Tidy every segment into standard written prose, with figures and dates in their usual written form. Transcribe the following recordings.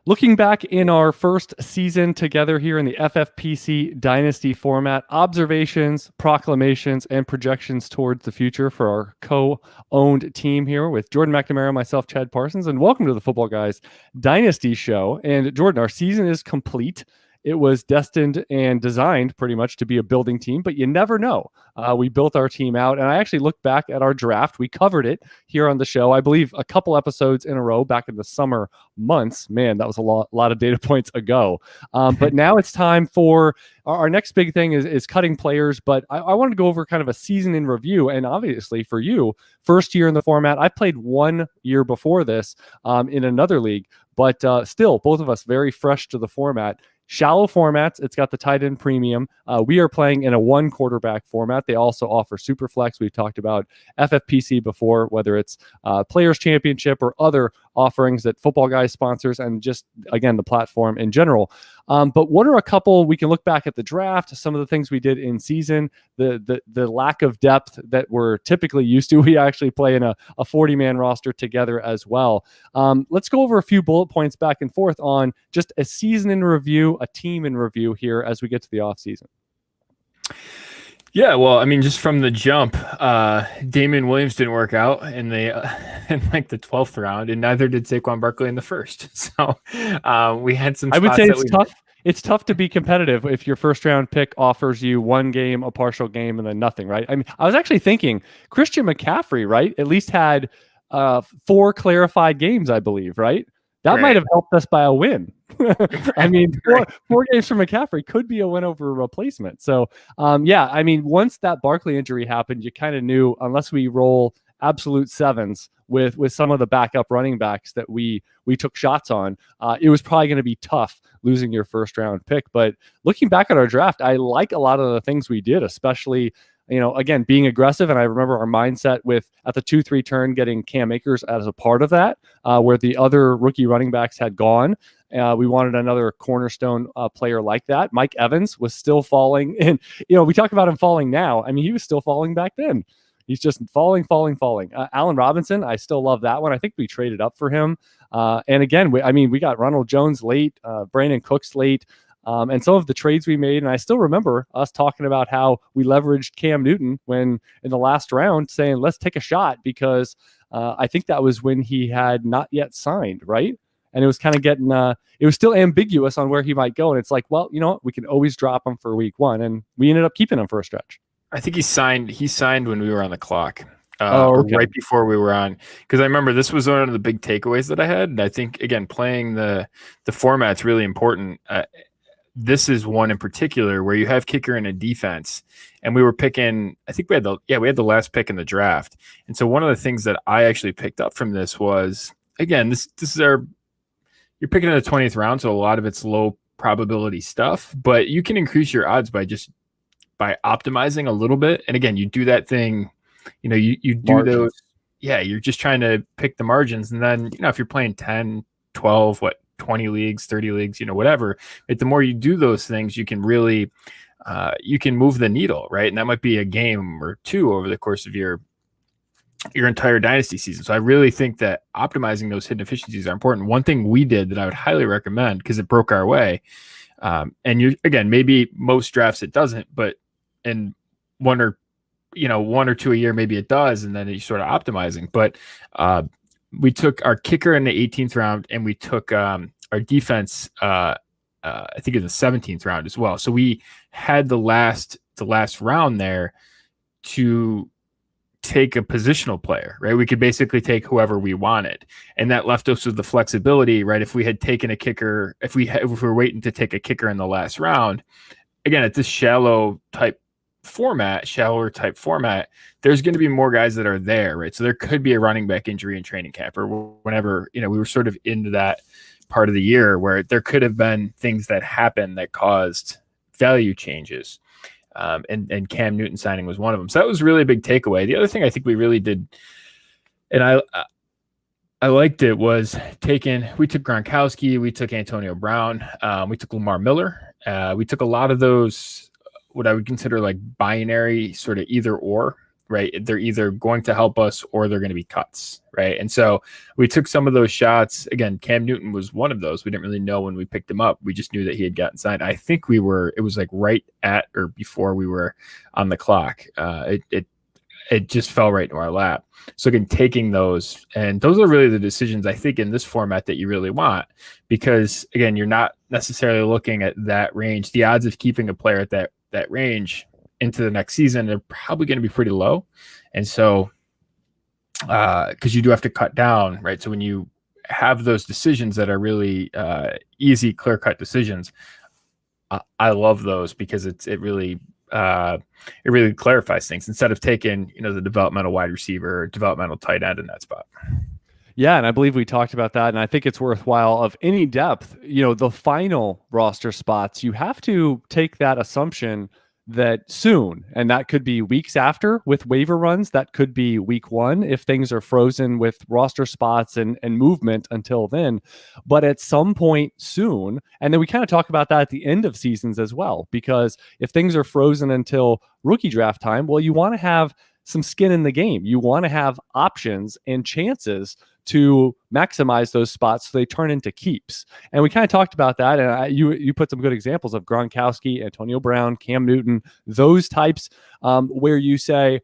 Looking back in our first season together here in the FFPC Dynasty format, observations, proclamations, and projections towards the future for our co-owned team here with Jordan McNamara, myself, Chad Parsons, and welcome to the Footballguys Dynasty Show. And Jordan, our season is complete. It was destined and designed pretty much to be a building team, but you never know. We built our team out, and I actually looked back at our draft. We covered it here on the show, I believe, a couple episodes in a row back in the summer months. Man, that was a lot of data points ago. But now it's time for our next big thing is cutting players. But I wanted to go over kind of a season in review, and obviously for you, first year in the format. I played 1 year before this in another league, but still, both of us very fresh to the format. Shallow formats. It's got the tight end premium. We are playing in a 1 quarterback format. They also offer super flex. We've talked about FFPC before, whether it's Players Championship or other offerings that Footballguys sponsors, and just, again, the platform in general. But what are a couple, we can look back at the draft, some of the things we did in season, the lack of depth that we're typically used to. We actually play in a 40-man roster together as well. Let's go over a few bullet points back and forth on just a season in review, a team in review here as we get to the offseason. Yeah, well, I mean, just from the jump, Damian Williams didn't work out in the like the 12th round, and neither did Saquon Barkley in the first. So we had some. I would say it's tough. It's tough to be competitive if your first round pick offers you 1 game, a partial game, and then nothing, right? I mean, I was actually thinking Christian McCaffrey, right? At least had 4 clarified games, I believe, right? That might have helped us by a win. I mean, 4 games from McCaffrey could be a win over a replacement. So, yeah, I mean, once that Barkley injury happened, you kind of knew, unless we roll absolute sevens with some of the backup running backs that we took shots on, it was probably going to be tough losing your first round pick. But looking back at our draft, I like a lot of the things we did, especially, again, being aggressive. And I remember our mindset with at the 2-3 turn, getting Cam Akers as a part of that, where the other rookie running backs had gone. We wanted another cornerstone player like that. Mike Evans was still falling. And, we talk about him falling now. I mean, he was still falling back then. He's just falling. Allen Robinson, I still love that one. I think we traded up for him. And again, we got Ronald Jones late, Brandon Cooks late. And some of the trades we made, and I still remember us talking about how we leveraged Cam Newton when in the last round, saying, let's take a shot, because I think that was when he had not yet signed, right? And it was kind of getting, it was still ambiguous on where he might go. And it's like, well, you know what? We can always drop him for week 1. And we ended up keeping him for a stretch. I think he signed when we were on the clock. Okay. Right before we were on, because I remember this was one of the big takeaways that I had. And I think, again, playing the format's really important. This is one in particular where you have kicker and a defense, and we were picking, I think we had the last pick in the draft. And so one of the things that I actually picked up from this was, again, this is you're picking in the 20th round, so a lot of it's low probability stuff, but you can increase your odds by optimizing a little bit. And again, you do that thing, you do margins. Those. Yeah. You're just trying to pick the margins. And then, if you're playing 10, 12, 20 leagues, 30 leagues, whatever, right, the more you do those things, you can really, you can move the needle, right? And that might be a game or 2 over the course of your entire dynasty season. So I really think that optimizing those hidden efficiencies are important. One thing we did that I would highly recommend, because it broke our way, and again, maybe most drafts it doesn't, but in 1 or 2 a year, maybe it does, and then you're sort of optimizing. But we took our kicker in the 18th round, and we took our defense, I think in the 17th round as well. So we had the last round there to take a positional player, right? We could basically take whoever we wanted, and that left us with the flexibility, right? If we had taken a kicker, if we were waiting to take a kicker in the last round, again, at this shallower type format, there's going to be more guys that are there, right? So there could be a running back injury in training camp or whenever, we were sort of into that part of the year where there could have been things that happened that caused value changes. And Cam Newton signing was one of them. So that was really a big takeaway. The other thing I think we really did, and I liked it, was we took Gronkowski, we took Antonio Brown, we took Lamar Miller. We took a lot of those, what I would consider like binary sort of either or right? They're either going to help us or they're going to be cuts, right? And so we took some of those shots. Again, Cam Newton was one of those. We didn't really know when we picked him up. We just knew that he had gotten signed. I think it was like right at or before we were on the clock. It just fell right into our lap. So again, taking those, and those are really the decisions I think in this format that you really want, because again, you're not necessarily looking at that range. The odds of keeping a player at that range into the next season are probably going to be pretty low. And so, because you do have to cut down, right? So when you have those decisions that are really easy, clear-cut decisions, I love those because it really clarifies things instead of taking, the developmental wide receiver or developmental tight end in that spot. Yeah, and I believe we talked about that, and I think it's worthwhile of any depth, the final roster spots, you have to take that assumption that soon, and that could be weeks after with waiver runs, that could be week 1 if things are frozen with roster spots and movement until then, but at some point soon, and then we kind of talk about that at the end of seasons as well, because if things are frozen until rookie draft time, well, you want to have some skin in the game. You want to have options and chances to maximize those spots so they turn into keeps. And we kind of talked about that. And you put some good examples of Gronkowski, Antonio Brown, Cam Newton, those types where you say,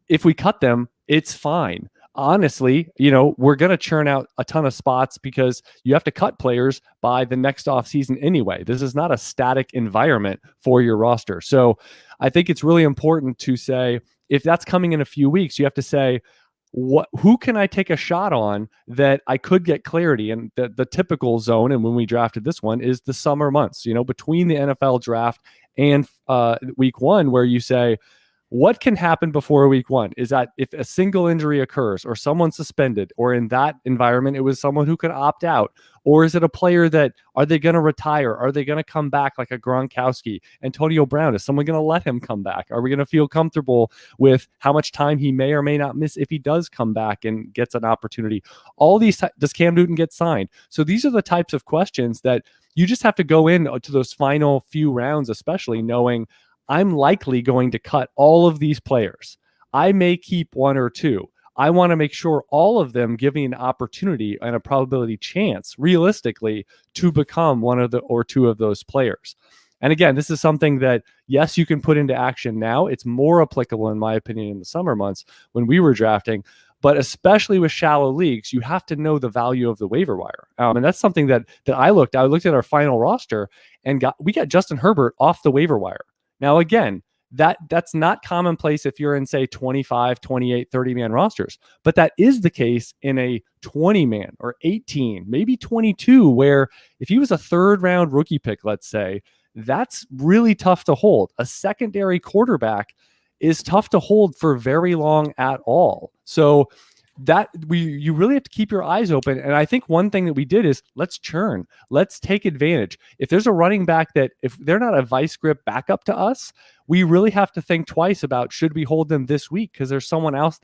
if we cut them, it's fine. Honestly, we're going to churn out a ton of spots because you have to cut players by the next offseason anyway. This is not a static environment for your roster. So I think it's really important to say, if that's coming in a few weeks, you have to say, who can I take a shot on that I could get clarity? And the typical zone, and when we drafted this one, is the summer months, between the NFL draft and week 1, where you say, what can happen before week 1 is that if a single injury occurs or someone's suspended, or in that environment, it was someone who could opt out, or is it a player that, are they going to retire? Are they going to come back like a Gronkowski? Antonio Brown, is someone going to let him come back? Are we going to feel comfortable with how much time he may or may not miss if he does come back and gets an opportunity? All these, does Cam Newton get signed? So these are the types of questions that you just have to go in to those final few rounds, especially knowing, I'm likely going to cut all of these players. I may keep 1 or 2. I want to make sure all of them give me an opportunity and a probability chance, realistically, to become 1 of the or 2 of those players. And again, this is something that, yes, you can put into action now. It's more applicable, in my opinion, in the summer months when we were drafting. But especially with shallow leagues, you have to know the value of the waiver wire. And that's something that I looked at our final roster and we got Justin Herbert off the waiver wire. Now, again, that's not commonplace if you're in, say, 25, 28, 30-man rosters. But that is the case in a 20-man or 18, maybe 22, where if he was a third-round rookie pick, let's say, that's really tough to hold. A secondary quarterback is tough to hold for very long at all. So you really have to keep your eyes open. And I think one thing that we did is, let's churn. Let's take advantage. If there's a running back that, if they're not a vice grip backup to us, we really have to think twice about, should we hold them this week? Because there's someone else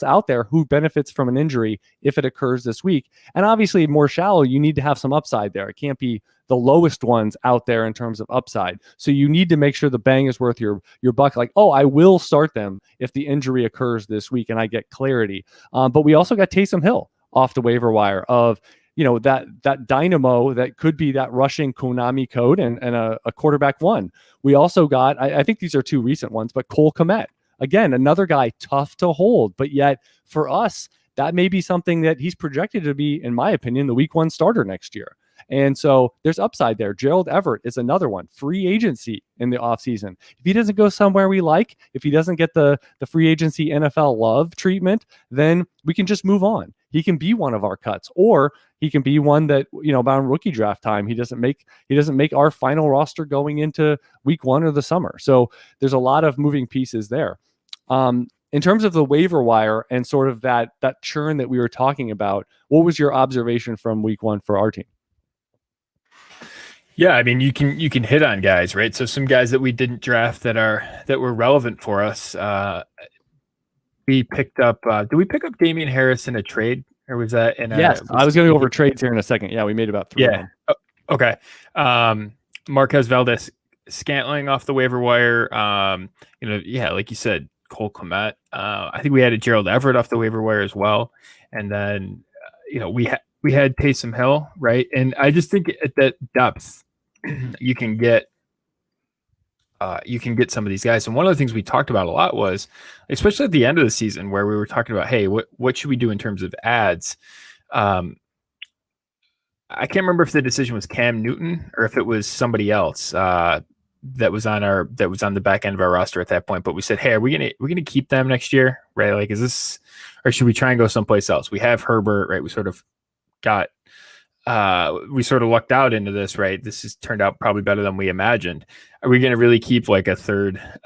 out there who benefits from an injury if it occurs this week. And obviously, more shallow, you need to have some upside there. It can't be the lowest ones out there in terms of upside. So you need to make sure the bang is worth your buck. Like, oh, I will start them if the injury occurs this week and I get clarity. But we also got Taysom Hill off the waiver wire of, that dynamo that could be that rushing Konami code and a quarterback 1. We also got, I think these are 2 recent ones, but Cole Kmet, again, another guy tough to hold, but yet for us, that may be something that he's projected to be, in my opinion, the week 1 starter next year. And so there's upside there. Gerald Everett is another one, free agency in the offseason. If he doesn't go somewhere we like, if he doesn't get the free agency NFL love treatment, then we can just move on. He can be one of our cuts, or he can be one that, about rookie draft time, he doesn't make our final roster going into week 1 or the summer. So there's a lot of moving pieces there. In terms of the waiver wire and sort of that churn that we were talking about, what was your observation from week 1 for our team? Yeah, I mean, you can hit on guys, right? So some guys that we didn't draft that were relevant for us. We picked up. Did we pick up Damian Harris in a trade, or was that in? Yes, I was going to go over trades here in a second. Yeah, we made about 3. Yeah. Okay. Marquez Valdez Scantling off the waiver wire. Like you said, Cole Kmet. I think we added Gerald Everett off the waiver wire as well. And then, we had Taysom Hill, right? And I just think at that depth, you can get some of these guys. And one of the things we talked about a lot was, especially at the end of the season, where we were talking about, hey, what should we do in terms of ads? I can't remember if the decision was Cam Newton or if it was somebody else that was on the back end of our roster at that point. But we said, hey, we're gonna keep them next year, right? Like, is this, or should we try and go someplace else? We have Herbert, right? We sort of lucked out into this, right? This has turned out probably better than we imagined. Are we going to really keep like a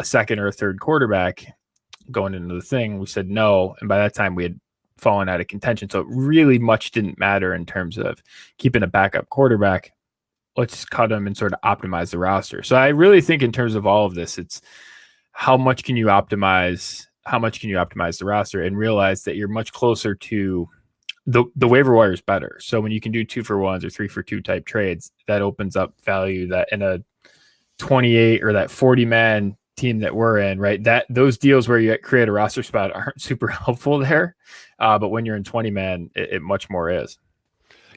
second or a third quarterback going into the thing? We said no. And by that time we had fallen out of contention. So it really much didn't matter in terms of keeping a backup quarterback. Let's cut them and sort of optimize the roster. So I really think in terms of all of this, it's how much can you optimize the roster and realize that you're much closer to the waiver wire is better. So when you can do 2-for-1s or 3-for-2 type trades, that opens up value that in a 28 or that 40-man team that we're in, right? That those deals where you create a roster spot aren't super helpful there. But when you're in 20-man, it much more is.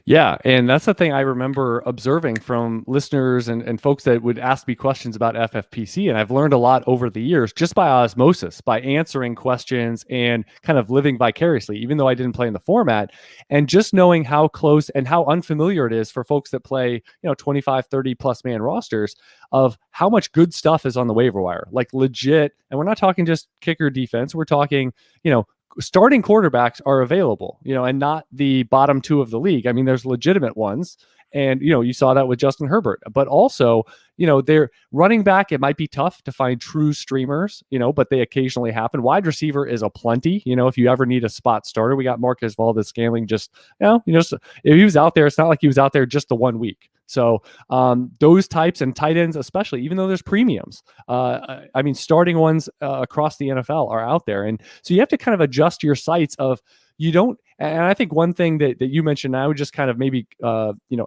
Yeah, and that's the thing I remember observing from listeners and folks that would ask me questions about FFPC, and I've learned a lot over the years just by osmosis, by answering questions and kind of living vicariously, even though I didn't play in the format, and just knowing how close and how unfamiliar it is for folks that play, 25, 30 plus man rosters, of how much good stuff is on the waiver wire, like legit. And we're not talking just kicker defense. We're talking, starting quarterbacks are available, and not the bottom two of the league. I mean, there's legitimate ones. And, you saw that with Justin Herbert, but also, they're running back. It might be tough to find true streamers, but they occasionally happen. Wide receiver is a plenty, if you ever need a spot starter. We got Marcus Valdez-Scantling just, if he was out there, it's not like he was out there just the 1 week. So those types and tight ends, especially, even though there's premiums, starting ones across the NFL are out there. And so you have to kind of adjust your sights of, and I think one thing that you mentioned, I would just kind of maybe,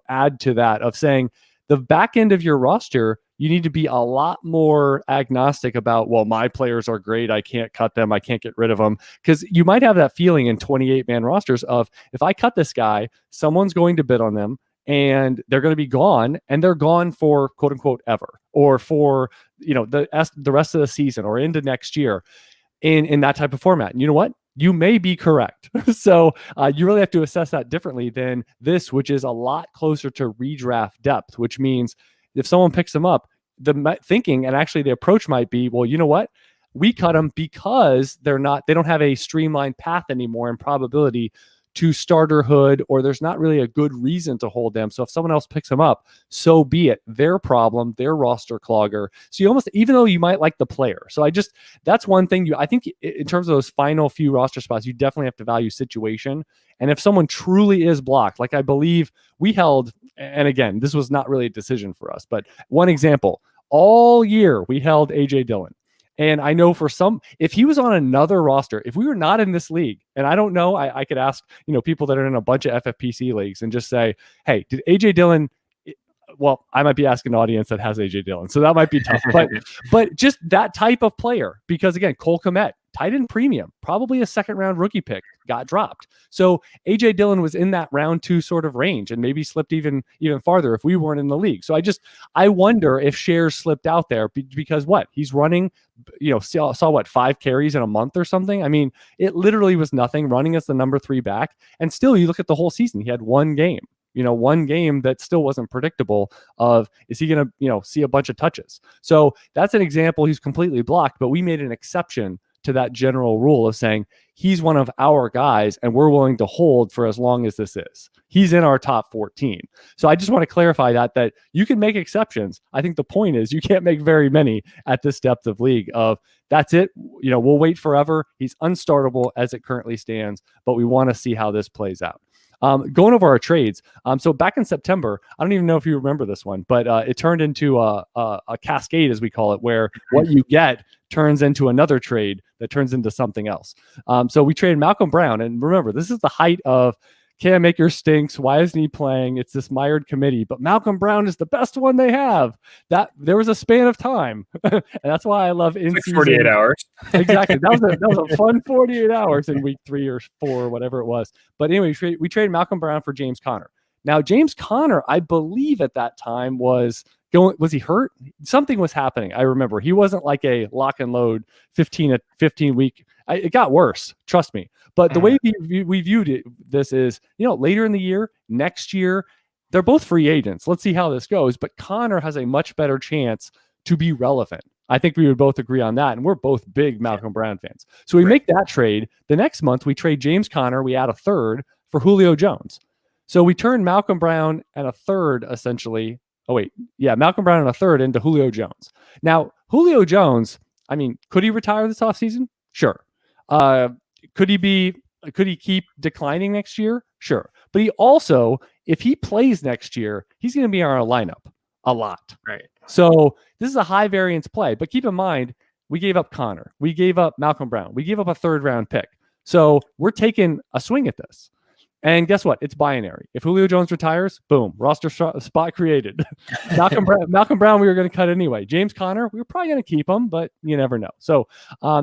add to that of saying the back end of your roster, you need to be a lot more agnostic about, well, my players are great, I can't cut them, I can't get rid of them. Because you might have that feeling in 28-man rosters of, if I cut this guy, someone's going to bid on them, and they're going to be gone, and they're gone for quote unquote ever, or for, the rest of the season or into next year in that type of format. And you know what? You may be correct. So you really have to assess that differently than this, which is a lot closer to redraft depth, which means if someone picks them up, the thinking and actually the approach might be, well, you know what? We cut them because they don't have a streamlined path anymore in probability to starterhood, or there's not really a good reason to hold them. So if someone else picks them up, so be it. Their problem, their roster clogger. So you almost, even though you might like the player. So that's one thing I think in terms of those final few roster spots, you definitely have to value situation. And if someone truly is blocked, like I believe we held, and again, this was not really a decision for us, but one example, all year we held AJ Dillon. And I know for some, if he was on another roster, if we were not in this league, and I don't know, I could ask, people that are in a bunch of FFPC leagues and just say, hey, did AJ Dillon, well, I might be asking an audience that has AJ Dillon, so that might be tough, but just that type of player, because again, Cole Kmet, tight end premium, probably a second round rookie pick, got dropped. So AJ Dillon was in that round 2 sort of range and maybe slipped even farther if we weren't in the league. So I wonder if shares slipped out there because what he's running, saw what 5 carries in a month or something. I mean, it literally was nothing, running as the number 3 back. And still you look at the whole season, he had one game that still wasn't predictable of, is he going to, see a bunch of touches? So that's an example. He's completely blocked, but we made an exception to that general rule of saying he's one of our guys and we're willing to hold for as long as this is. He's in our top 14. So I just want to clarify that you can make exceptions. I think the point is you can't make very many at this depth of league of that's it. We'll wait forever. He's unstartable as it currently stands, but we want to see how this plays out. Going over our trades. So back in September, I don't even know if you remember this one, but it turned into a cascade, as we call it, where what you get turns into another trade that turns into something else. So we traded Malcolm Brown. And remember, this is the height of Cam Akers stinks. Why isn't he playing? It's this mired committee, but Malcolm Brown is the best one they have. That there was a span of time, and that's why I love in-season. 48 hours. Exactly. That was a fun 48 hours in week 3 or 4, or whatever it was. But anyway, we traded Malcolm Brown for James Conner. Now, James Conner, I believe at that time was he hurt? Something was happening. I remember he wasn't like a lock and load 15 week. It got worse. Trust me. But the way we viewed this is, later in the year, next year, they're both free agents. Let's see how this goes. But Conner has a much better chance to be relevant. I think we would both agree on that. And we're both big Malcolm Brown fans. So we make that trade. The next month, we trade James Conner. We add a third for Julio Jones. So we turn Malcolm Brown and a third, essentially. Malcolm Brown and a third into Julio Jones. Now, Julio Jones, I mean, could he retire this offseason? Sure. Could he keep declining next year? Sure. But he also, if he plays next year, he's going to be in our lineup a lot. Right. So this is a high variance play. But keep in mind, we gave up Conner. We gave up Malcolm Brown. We gave up a 3rd round pick. So we're taking a swing at this. And guess what? It's binary. If Julio Jones retires, boom, roster spot created. Malcolm Brown, we were going to cut anyway. James Conner, we were probably going to keep him, but you never know. So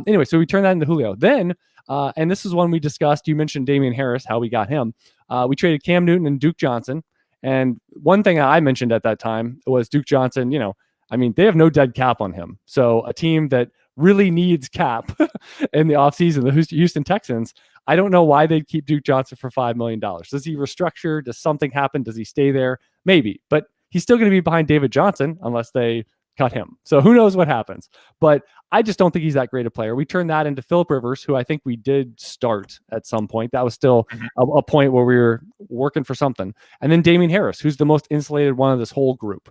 anyway, so we turned that into Julio. Then, and this is one we discussed. You mentioned Damian Harris, how we got him. We traded Cam Newton and Duke Johnson. And one thing I mentioned at that time was Duke Johnson, they have no dead cap on him. So a team that really needs cap in the offseason, the Houston Texans, I don't know why they'd keep Duke Johnson for $5 million. Does he restructure? Does something happen? Does he stay there? Maybe. But he's still going to be behind David Johnson unless they cut him. So who knows what happens. But I just don't think he's that great a player. We turned that into Phillip Rivers, who I think we did start at some point. That was still a point where we were working for something. And then Damian Harris, who's the most insulated one of this whole group.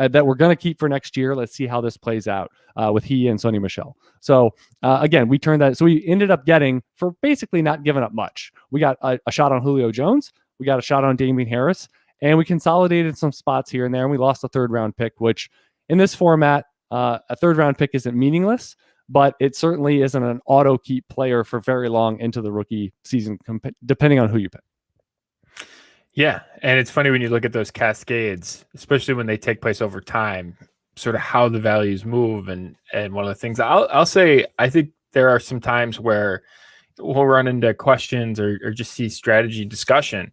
That we're going to keep for next year. Let's see how this plays out with he and Sonny Michel. So again, we turned that. So we ended up getting, for basically not giving up much, we got a shot on Julio Jones. We got a shot on Damian Harris. And we consolidated some spots here and there. And we lost a 3rd round pick, which in this format, a 3rd round pick isn't meaningless, but it certainly isn't an auto keep player for very long into the rookie season, depending on who you pick. Yeah, and it's funny when you look at those cascades, especially when they take place over time, sort of how the values move. And one of the things I'll say, I think there are some times where we'll run into questions or just see strategy discussion,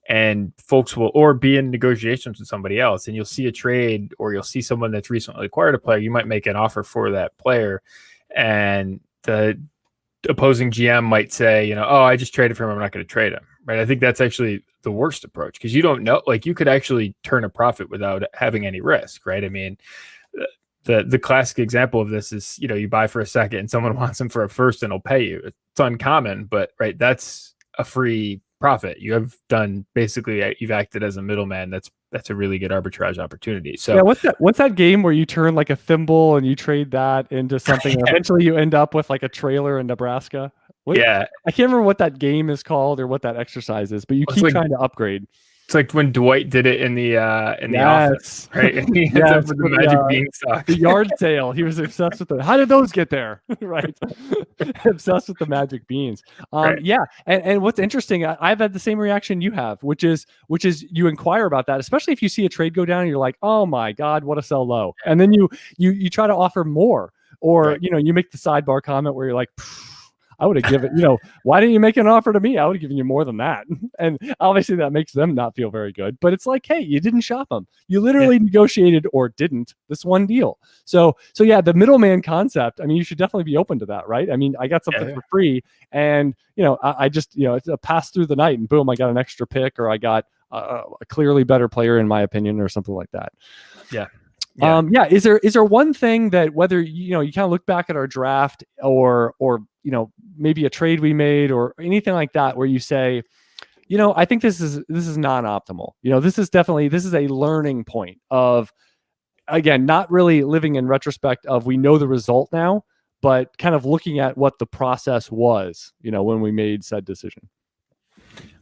and folks will or be in negotiations with somebody else, and you'll see a trade or you'll see someone that's recently acquired a player. You might make an offer for that player, and the opposing GM might say, I just traded for him, I'm not going to trade him. Right. I think that's actually the worst approach, because you don't know, like, you could actually turn a profit without having any risk. Right. I mean, the classic example of this is, you buy for a second and someone wants him for a first and he'll pay you. It's uncommon, but right. That's a free profit. You have done basically, you've acted as a middleman. That's a really good arbitrage opportunity. So yeah, what's that game where you turn like a thimble and you trade that into something and eventually you end up with like a trailer in Nebraska? I can't remember what that game is called or what that exercise is, but you keep trying to upgrade. It's like when Dwight did it in the office, right? And he ends up with the magic beanstalk. The yard sale. He was obsessed with how did those get there? Right. Obsessed with the magic beans. Right. Yeah. And what's interesting, I've had the same reaction you have, which is you inquire about that, especially if you see a trade go down and you're like, oh my God, what a sell low. And then you try to offer more, or, right. You make the sidebar comment where you're like, I would have given, why didn't you make an offer to me? I would have given you more than that. And obviously that makes them not feel very good, but it's like, hey, you didn't shop them. You literally negotiated or didn't this one deal. So yeah, the middleman concept, I mean, you should definitely be open to that, right? I mean, I got something for free and, I just, it's a pass through the night and boom, I got an extra pick, or I got a clearly better player in my opinion, or something like that. Yeah. Is there one thing that, whether you kind of look back at our draft or maybe a trade we made or anything like that, where you say, I think this is non-optimal. This is a learning point of, again, not really living in retrospect of, we know the result now, but kind of looking at what the process was, when we made said decision.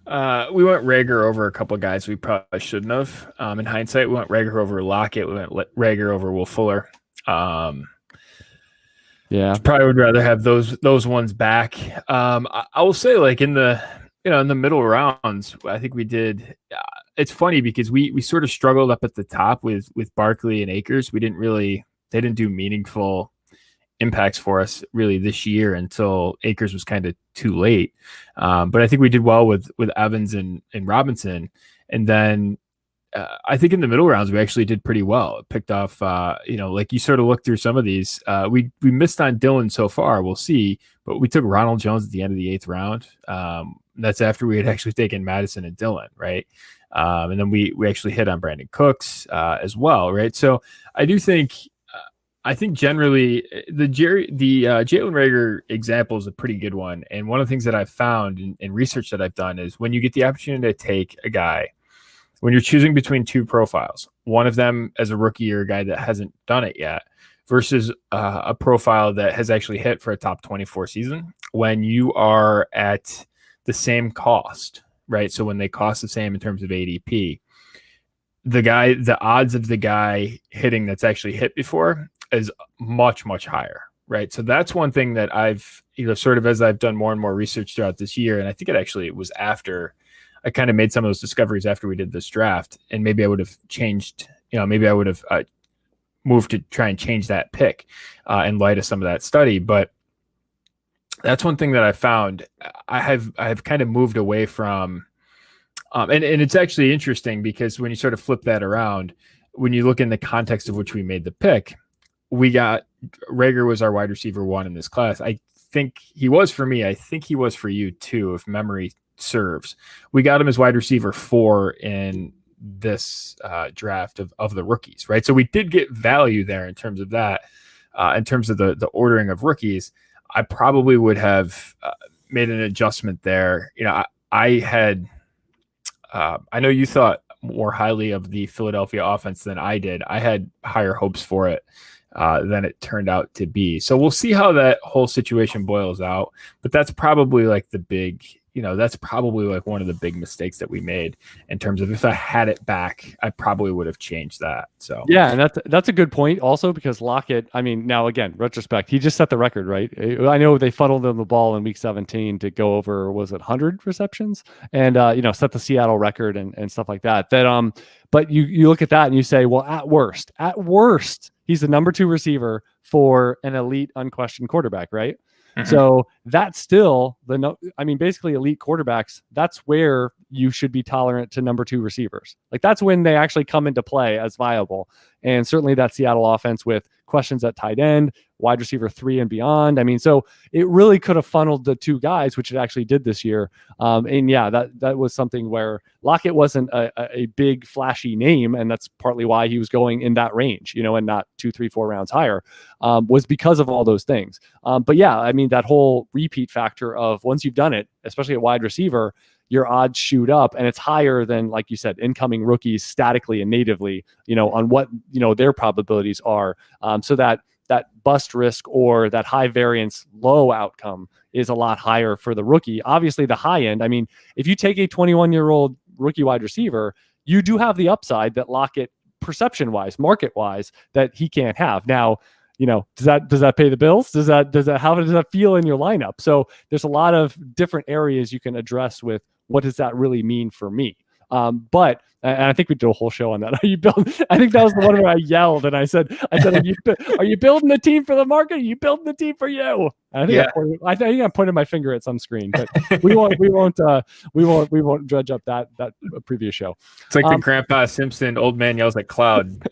We went Rager over a couple of guys we probably shouldn't have. In hindsight, we went Rager over Lockett. We went Rager over Will Fuller. Probably would rather have those ones back. I will say, like, in the in the middle rounds, I think we did. It's funny because we sort of struggled up at the top with Barkley and Akers. They didn't do meaningful impacts for us really this year until Akers was kind of too late. But I think we did well with Evans and Robinson. And then I think in the middle rounds, we actually did pretty well. It picked off, like you sort of look through some of these. We missed on Dylan so far. We'll see. But we took Ronald Jones at the end of the 8th round. That's after we had actually taken Madison and Dylan, right? And then we actually hit on Brandon Cooks as well, right? So I do think generally the Jalen Reagor example is a pretty good one. And one of the things that I've found in research that I've done is when you get the opportunity to take a guy, when you're choosing between two profiles, one of them as a rookie or a guy that hasn't done it yet versus a profile that has actually hit for a top 24 season, when you are at the same cost, right? So when they cost the same in terms of ADP, the odds of the guy hitting that's actually hit before is much, much higher, right? So that's one thing that I've, sort of as I've done more and more research throughout this year, and I think it was after I kind of made some of those discoveries after we did this draft, and maybe I would have changed, maybe I would have moved to try and change that pick in light of some of that study. But that's one thing that I found. I have kind of moved away from, and it's actually interesting because when you sort of flip that around, when you look in the context of which we made the pick, we got Reagor was our wide receiver 1 in this class. I think he was for me. I think he was for you too, if memory serves. We got him as wide receiver 4 in this draft of the rookies, right? So we did get value there in terms of that. In terms of the ordering of rookies, I probably would have made an adjustment there. I know you thought more highly of the Philadelphia offense than I did. I had higher hopes for it than it turned out to be. So we'll see how that whole situation boils out. But that's probably like that's probably like one of the big mistakes that we made in terms of if I had it back, I probably would have changed that. So yeah, and that's a good point also, because Lockett, I mean, now again, retrospect, he just set the record, right? I know they funneled him the ball in week 17 to go over, was it 100 receptions, and set the Seattle record and stuff like that. But you look at that and you say, well, at worst, he's the number 2 receiver for an elite unquestioned quarterback, right? Mm-hmm. So that's still basically elite quarterbacks. That's where you should be tolerant to number 2 receivers. Like that's when they actually come into play as viable. And certainly that Seattle offense with questions at tight end, wide receiver 3 and beyond. I mean, so it really could have funneled the 2 guys, which it actually did this year. And yeah, that was something where Lockett wasn't a big flashy name. And that's partly why he was going in that range, and not 2, 3, 4 rounds higher, was because of all those things. But yeah, I mean, that whole repeat factor of once you've done it, especially at wide receiver, your odds shoot up, and it's higher than, like you said, incoming rookies statically and natively, on what, their probabilities are. So that bust risk or that high variance, low outcome is a lot higher for the rookie. Obviously the high end, I mean, if you take a 21-year-old rookie wide receiver, you do have the upside that Lockett, perception wise, market wise, that he can't have. Now, does that pay the bills? How does that feel in your lineup? So there's a lot of different areas you can address with what does that really mean for me? But and I think we did a whole show on that. I think that was the one where I yelled and I said, are you building the team for the market? Are you building the team for you? And I think I pointed my finger at some screen, but we won't dredge up that previous show. It's like the Grandpa Simpson old man yells at cloud.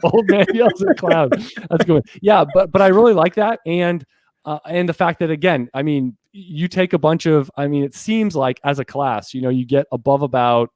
Old man yells at cloud. That's good. Yeah, but I really like that, and the fact that, again, I mean, you take a bunch of, it seems like as a class, you get above about,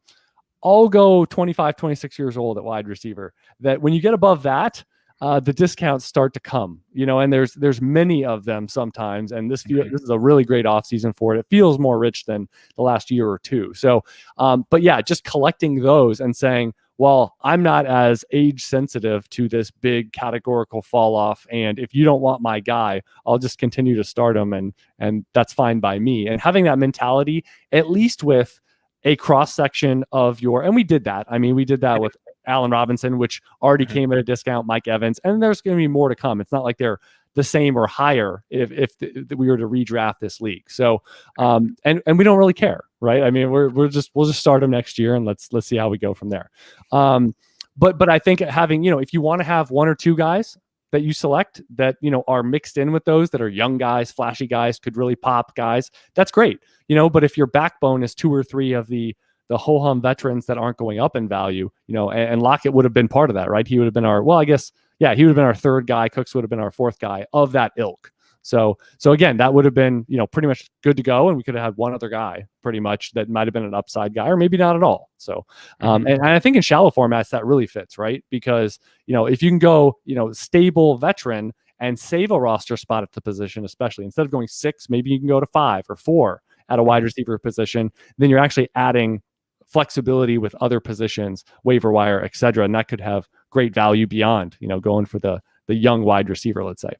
I'll go 25, 26 years old at wide receiver, that when you get above that, the discounts start to come, and there's many of them sometimes. And this is a really great offseason for it. It feels more rich than the last year or two. So, but yeah, just collecting those and saying, well, I'm not as age sensitive to this big categorical fall off. And if you don't want my guy, I'll just continue to start him. And that's fine by me. And having that mentality, at least with a cross section of and we did that. We did that with Allen Robinson, which already came at a discount, Mike Evans, and there's going to be more to come. It's not like they're the same or higher if we were to redraft this league. So and we don't really care, right? I mean, we'll just start him next year and let's see how we go from there. But I think having, if you want to have one or two guys that you select that, are mixed in with those that are young guys, flashy guys, could really pop guys, that's great. But if your backbone is two or three of the ho-hum veterans that aren't going up in value, and Lockett would have been part of that, right? He would have been he would have been our third guy. Cooks would have been our fourth guy of that ilk. So again, that would have been, pretty much good to go. And we could have had one other guy pretty much that might've been an upside guy or maybe not at all. So, and I think in shallow formats that really fits, right? Because, if you can go, stable veteran and save a roster spot at the position, especially instead of going 6, maybe you can go to 5 or 4 at a wide receiver position, then you're actually adding flexibility with other positions, waiver wire, etc. And that could have great value beyond, going for the young wide receiver, let's say.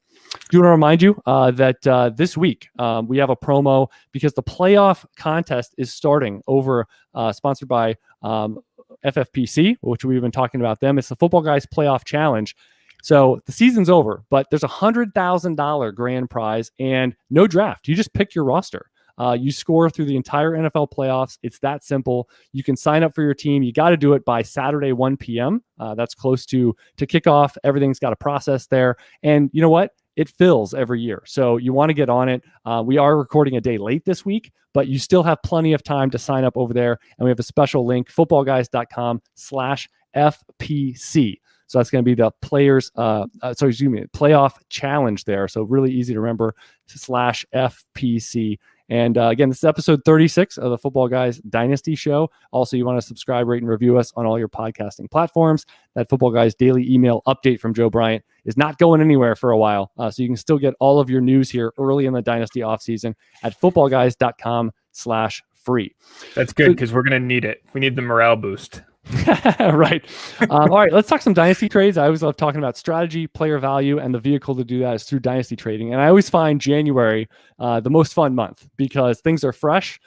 Do want to remind you that this week we have a promo because the playoff contest is starting over, sponsored by FFPC, which we've been talking about them. It's the Footballguys Playoff Challenge. So the season's over, but there's $100,000 grand prize and no draft. You just pick your roster. You score through the entire NFL playoffs. It's that simple. You can sign up for your team. You got to do it by Saturday, 1 p.m. That's close to kickoff. Everything's got a process there. And you know what? It fills every year. So you want to get on it. We are recording a day late this week, but you still have plenty of time to sign up over there. And we have a special link, footballguys.com/FPC. So that's going to be the playoff challenge there. So really easy to remember, /FPC. And again, this is episode 36 of the Football Guys Dynasty Show. Also, you want to subscribe, rate, and review us on all your podcasting platforms. That Football Guys daily email update from Joe Bryant is not going anywhere for a while. So you can still get all of your news here early in the Dynasty offseason at footballguys.com/free. That's good because we're going to need it. We need the morale boost. Right. All right. Let's talk some dynasty trades. I always love talking about strategy, player value, and the vehicle to do that is through dynasty trading. And I always find January the most fun month because things are fresh.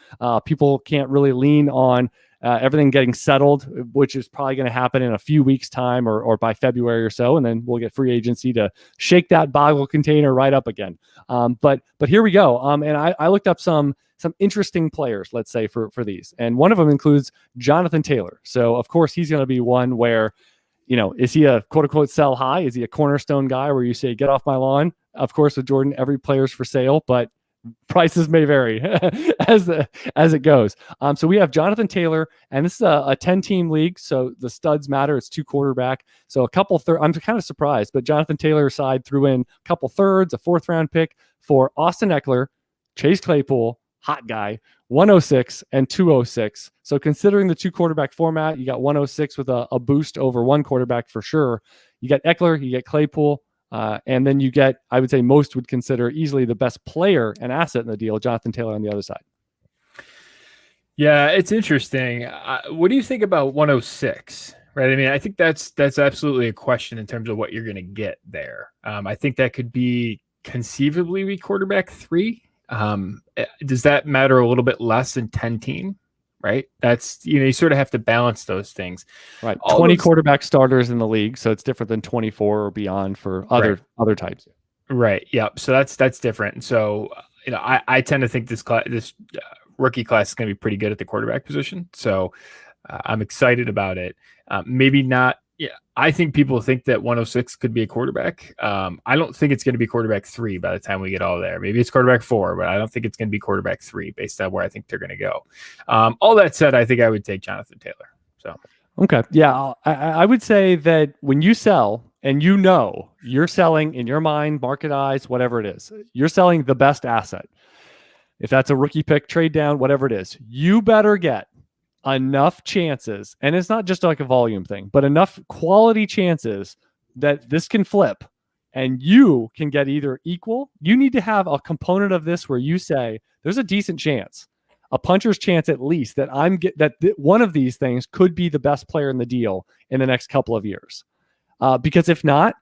People can't really lean on everything getting settled, which is probably going to happen in a few weeks' time or by February or so. And then we'll get free agency to shake that boggle container right up again. But here we go. And I looked up some interesting players, let's say, for these. And one of them includes Jonathan Taylor. So, of course, he's going to be one where, is he a quote-unquote sell high? Is he a cornerstone guy where you say, get off my lawn? Of course, with Jordan, every player's for sale, but prices may vary as it goes. So we have Jonathan Taylor, and this is a 10-team league, so the studs matter. It's 2 quarterback. So a couple I'm kind of surprised, but Jonathan Taylor's side threw in a couple thirds, a 4th-round pick for Austin Eckler, Chase Claypool, hot guy, 106 and 206. So considering the 2 quarterback format, you got 106 with a boost over 1 quarterback for sure. You get Eckler, you get Claypool, and then you get, I would say most would consider easily the best player and asset in the deal, Jonathan Taylor on the other side. Yeah, it's interesting. What do you think about 106? Right. I mean, I think that's absolutely a question in terms of what you're going to get there. I think that could be conceivably be quarterback 3. Does that matter a little bit less than 10-team? Right. That's, you sort of have to balance those things. Right. 20 quarterback starters in the league. So it's different than 24 or beyond for other types. Right. Yeah. So that's different. So, I tend to think this rookie class is going to be pretty good at the quarterback position. So I'm excited about it. Maybe not. Yeah, I think people think that 106 could be a quarterback. I don't think it's going to be quarterback 3 by the time we get all there. Maybe it's quarterback 4, but I don't think it's going to be quarterback 3 based on where I think they're going to go. All that said, I think I would take Jonathan Taylor. So okay, yeah, I would say that when you sell and you're selling in your mind, market eyes, whatever it is, you're selling the best asset. If that's a rookie pick, trade down, whatever it is, you better get enough chances, and it's not just like a volume thing, but enough quality chances that this can flip and you can get either equal. You need to have a component of this where you say there's a decent chance, a puncher's chance at least, that one of these things could be the best player in the deal in the next couple of years. Because if not,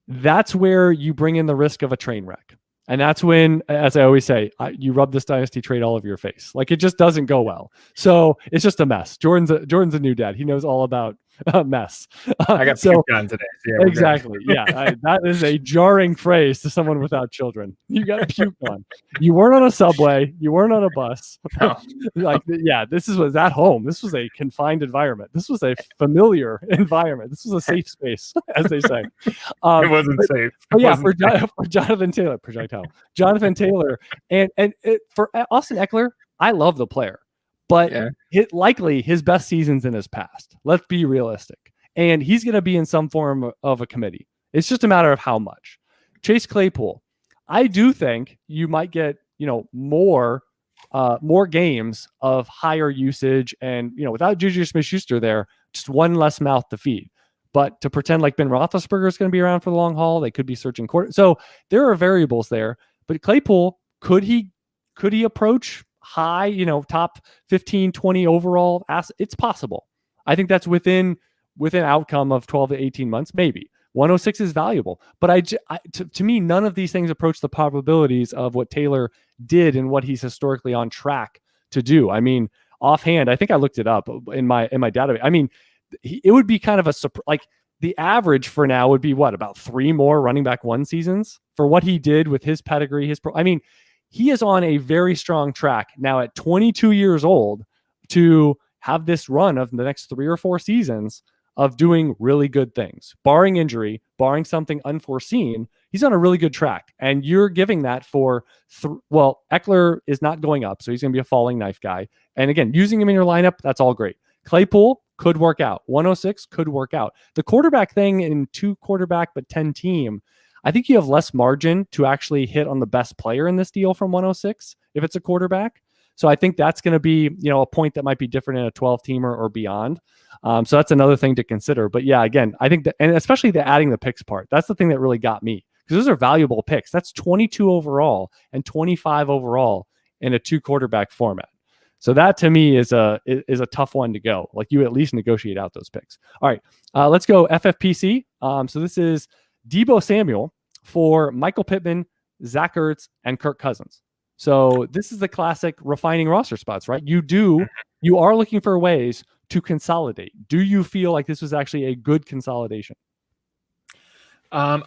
that's where you bring in the risk of a train wreck. And that's when, as I always say, you rub this dynasty trade all over your face. Like, it just doesn't go well. So it's just a mess. Jordan's a new dad. He knows all about mess. I got so puked on today. So yeah, exactly. Yeah. That is a jarring phrase to someone without children. You got puked on. You weren't on a subway. You weren't on a bus. No. This was at home. This was a confined environment. This was a familiar environment. This was a safe space, as they say. It wasn't safe. But yeah, for Jonathan Taylor, Jonathan Taylor, and for Austin Eckler, I love the player, but likely his best season's in his past. Let's be realistic. And he's going to be in some form of a committee. It's just a matter of how much. Chase Claypool, I do think you might get, more games of higher usage, and, without Juju Smith-Schuster there, just one less mouth to feed. But to pretend like Ben Roethlisberger is going to be around for the long haul, they could be searching quarter. So there are variables there. But Claypool, could he approach high, top 15, 20 overall? It's possible. I think that's within outcome of 12 to 18 months, maybe. 106 is valuable. But to me, none of these things approach the probabilities of what Taylor did and what he's historically on track to do. I mean, offhand, I think I looked it up in my database. I mean, it would be kind of the average for now would be about 3 more running back 1 seasons for what he did with his pedigree. He is on a very strong track now at 22 years old to have this run of the next 3 or 4 seasons of doing really good things, barring injury, barring something unforeseen. He's on a really good track, and you're giving that for Eckler is not going up, so he's going to be a falling knife guy. And again, using him in your lineup, that's all great. Claypool could work out. 106 could work out. The quarterback thing in 2 quarterback but 10 team, I think you have less margin to actually hit on the best player in this deal from 106 if it's a quarterback. So I think that's going to be, a point that might be different in a 12-teamer or beyond. So that's another thing to consider. But yeah, again, I think that, and especially the adding the picks part, that's the thing that really got me, because those are valuable picks. That's 22 overall and 25 overall in a 2 quarterback format. So that to me is a tough one to go. Like, you at least negotiate out those picks. All right, let's go FFPC. So this is Deebo Samuel for Michael Pittman, Zach Ertz, and Kirk Cousins. So this is the classic refining roster spots, right? You are looking for ways to consolidate. Do you feel like this was actually a good consolidation? I'm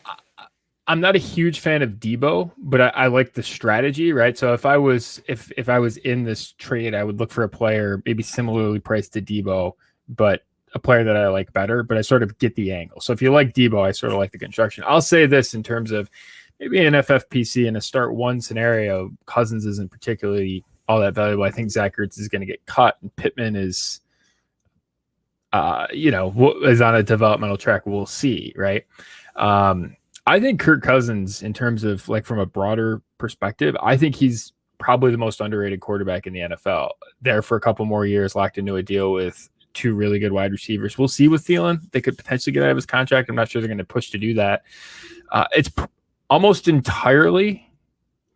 not a huge fan of Deebo, but I like the strategy, right? So if I was in this trade, I would look for a player maybe similarly priced to Deebo, but a player that I like better, but I sort of get the angle. So if you like Deebo, I sort of like the construction. I'll say this in terms of maybe an FFPC in a start 1 scenario, Cousins isn't particularly all that valuable. I think Zach Ertz is going to get cut, and Pittman is, is on a developmental track. We'll see, right? I think Kirk Cousins, in terms of from a broader perspective, I think he's probably the most underrated quarterback in the NFL. There for a couple more years, locked into a deal with 2 really good wide receivers. We'll see with Thielen. They could potentially get out of his contract. I'm not sure they're going to push to do that. It's almost entirely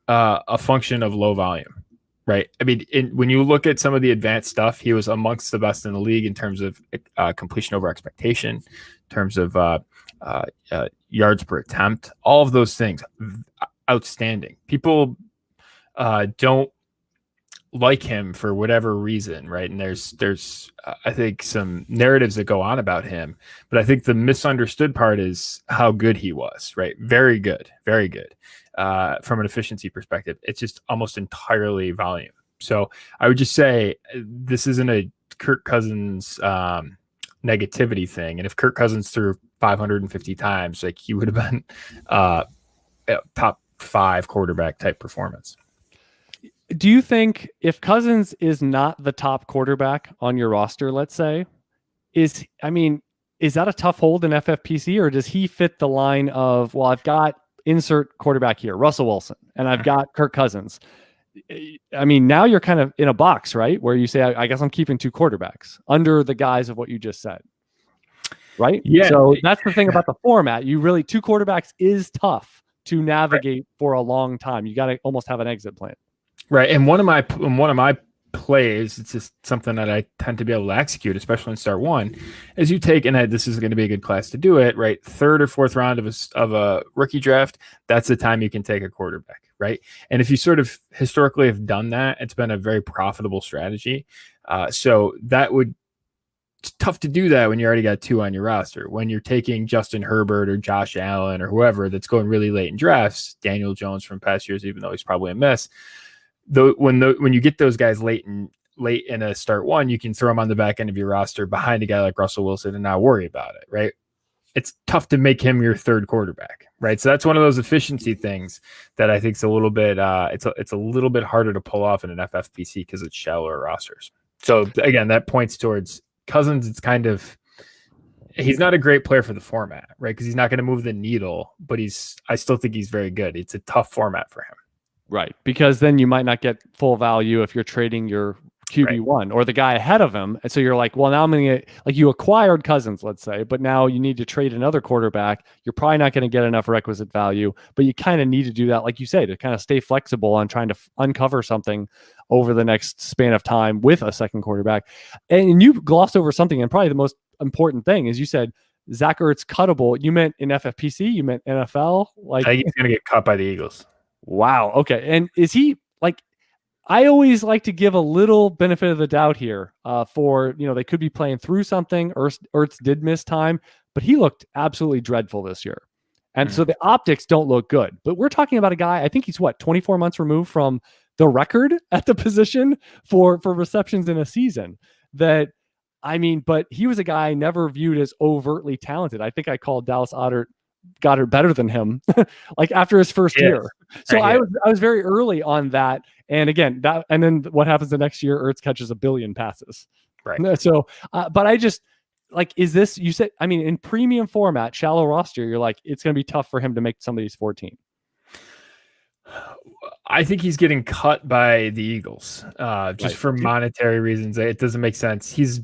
a function of low volume, right? I mean, when you look at some of the advanced stuff, he was amongst the best in the league in terms of completion over expectation, in terms of yards per attempt, all of those things, outstanding. People don't like him for whatever reason, right? And there's I think some narratives that go on about him, but I think the misunderstood part is how good he was, right? Very good, very good. From an efficiency perspective, it's just almost entirely volume. So I would just say this isn't a Kirk Cousins negativity thing. And if Kirk Cousins threw 550 times, he would have been top 5 quarterback type performance. Do you think if Cousins is not the top quarterback on your roster, let's say, is that a tough hold in FFPC, or does he fit the line of, I've got insert quarterback here, Russell Wilson, and I've got Kirk Cousins? I mean, now you're kind of in a box, right? Where you say, I guess I'm keeping 2 quarterbacks under the guise of what you just said. Right? Yeah. So that's the thing about the format. 2 quarterbacks is tough to navigate for a long time. You got to almost have an exit plan. Right. And one of my plays, it's just something that I tend to be able to execute, especially in start 1, is you take, and this is going to be a good class to do it, right? 3rd or 4th round of a rookie draft, that's the time you can take a quarterback, right? And if you sort of historically have done that, it's been a very profitable strategy. So that would it's tough to do that when you already got 2 on your roster. When you're taking Justin Herbert or Josh Allen or whoever that's going really late in drafts, Daniel Jones from past years, even though he's probably a miss. When you get those guys late in a start one, you can throw them on the back end of your roster behind a guy like Russell Wilson and not worry about it, right? It's tough to make him your third quarterback, right? So that's one of those efficiency things that I think is a little bit it's a little bit harder to pull off in an FFPC because it's shallower rosters. So again, that points towards Cousins. It's kind of, he's not a great player for the format, right? Because he's not going to move the needle, but I still think he's very good. It's a tough format for him. Right. Because then you might not get full value if you're trading your QB1 or the guy ahead of him. And so you're like, well, now I'm going to get, like, you acquired Cousins, let's say, but now you need to trade another quarterback. You're probably not going to get enough requisite value, but you kind of need to do that, like you say, to kind of stay flexible on trying to uncover something over the next span of time with a second quarterback. And you glossed over something, and probably the most important thing is you said Zach Ertz cuttable. You meant in FFPC? You meant NFL? Like, I think he's going to get cut by the Eagles. Wow. Okay. And is he, like, I always like to give a little benefit of the doubt here for, they could be playing through something. Ertz did miss time, but he looked absolutely dreadful this year. And so the optics don't look good. But we're talking about a guy, I think he's 24 months removed from the record at the position for receptions in a season. But he was a guy never viewed as overtly talented. I think I called Dallas Goddard better than him like after his first year. So I was very early on that. And again, and then what happens the next year? Ertz catches 1 billion passes. Right. So, but I just like, is this, you said, in premium format, shallow roster, you're like, it's going to be tough for him to make some of these 14. I think he's getting cut by the Eagles just for monetary reasons. It doesn't make sense. He's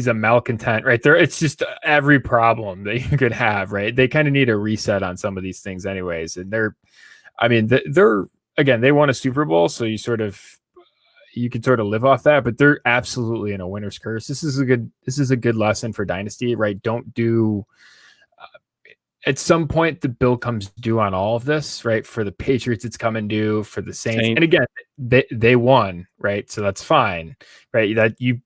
a malcontent right there. It's just every problem that you could have, right? They kind of need a reset on some of these things anyways. And they're again, they won a Super Bowl. So you can sort of live off that, but they're absolutely in a winner's curse. This is a good lesson for Dynasty, right? Don't do, at some point, the bill comes due on all of this, right? For the Patriots, it's coming due. For the Saints. And again, they won, right? So that's fine, right? That you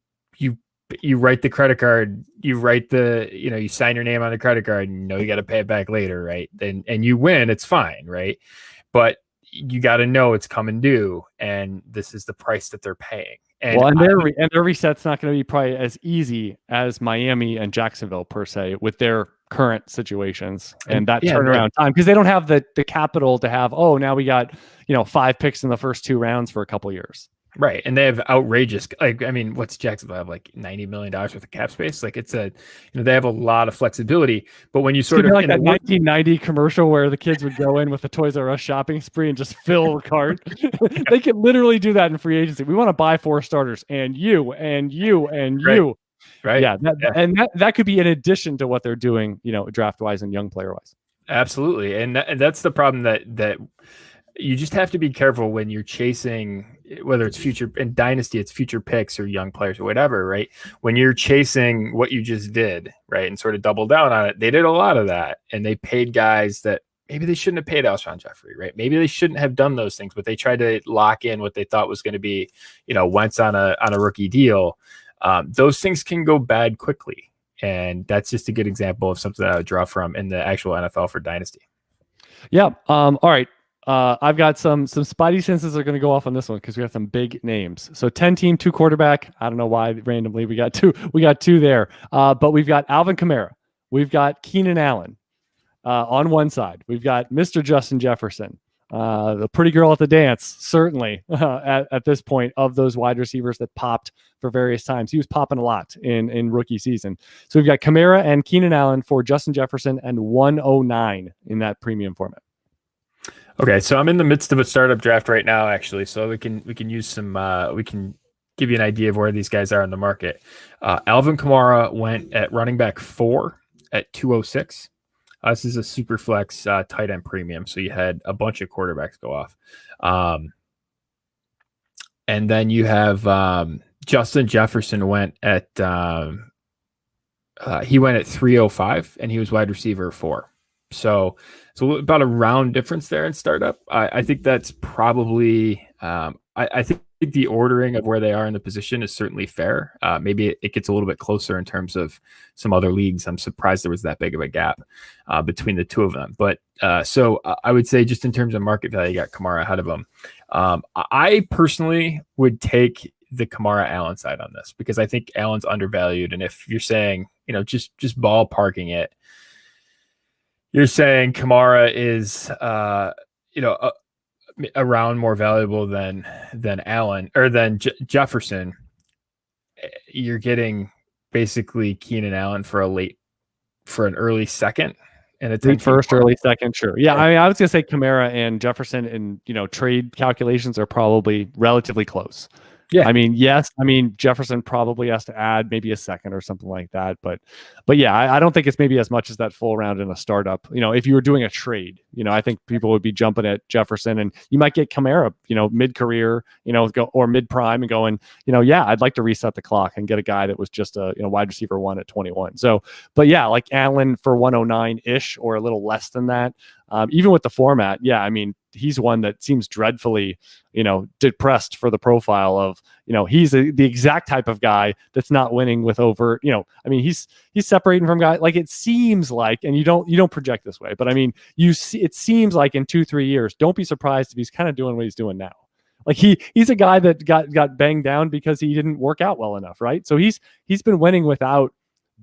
write the credit card, you write you sign your name on the credit card, and you got to pay it back later, right? And you win, it's fine, right? But you got to know it's coming due, and this is the price that they're paying. And their reset's not going to be probably as easy as Miami and Jacksonville per se with their current situations and that turnaround time, because they don't have the capital to have, now we got 5 picks in the first 2 rounds for a couple of years. Right. And they have outrageous, what's Jacksonville have, like $90 million worth of cap space? Like, it's they have a lot of flexibility. But when you sort of like that 1990 commercial where the kids would go in with a Toys R Us shopping spree and just fill the cart, they could literally do that in free agency. We want to buy 4 starters, and you and you and you. Right. Yeah. And that could be in addition to what they're doing, draft wise and young player wise. Absolutely. And that's the problem that you just have to be careful when you're chasing, whether it's in Dynasty, it's future picks or young players or whatever, right? When you're chasing what you just did, right, and sort of double down on it, they did a lot of that, and they paid guys that maybe they shouldn't have paid Alshon Jeffrey, right? Maybe they shouldn't have done those things, but they tried to lock in what they thought was going to be, Wentz on a rookie deal. Those things can go bad quickly, and that's just a good example of something that I would draw from in the actual NFL for Dynasty. Yeah. All right. I've got some spidey senses are going to go off on this one because we have some big names. So 10-team, 2 quarterback. I don't know why randomly we got 2. We got 2 there. But we've got Alvin Kamara. We've got Keenan Allen on one side. We've got Mr. Justin Jefferson, the pretty girl at the dance, certainly at this point of those wide receivers that popped for various times. He was popping a lot in rookie season. So we've got Kamara and Keenan Allen for Justin Jefferson and 109 in that premium format. Okay, so I'm in the midst of a startup draft right now, actually. So we can use some. We can give you an idea of where these guys are in the market. Alvin Kamara went at running back 4 at 206. This is a super flex tight end premium, so you had a bunch of quarterbacks go off. And then you have Justin Jefferson went at 305, and he was wide receiver 4. So about a round difference there in startup. I think that's probably I think think the ordering of where they are in the position is certainly fair. Maybe it gets a little bit closer in terms of some other leagues. I'm surprised there was that big of a gap between the two of them. But so I would say just in terms of market value, you got Kamara ahead of him. I personally would take the Kamara Allen side on this because I think Allen's undervalued. And if you're saying, just ballparking it, you're saying Kamara is, around more valuable than Allen or than Jefferson. You're getting basically Keenan Allen for an early second and a late first, early second. Sure. Yeah. I mean, I was going to say Kamara and Jefferson in, trade calculations are probably relatively close. Yeah. I mean, yes. I mean, Jefferson probably has to add maybe a second or something like that. But yeah, I don't think it's maybe as much as that full round in a startup. If you were doing a trade, I think people would be jumping at Jefferson, and you might get Kamara, mid-career, or mid-prime and going, yeah, I'd like to reset the clock and get a guy that was just a wide receiver 1 at 21. So, but yeah, like Allen for 109-ish or a little less than that. Even with the format, yeah, I mean, he's one that seems dreadfully, depressed for the profile of, he's the exact type of guy that's not winning with over, I mean, he's separating from guys like it seems like, and you don't project this way, but I mean, it seems like in 2-3 years, don't be surprised if he's kind of doing what he's doing now. Like he's a guy that got banged down because he didn't work out well enough, right? So he's been winning without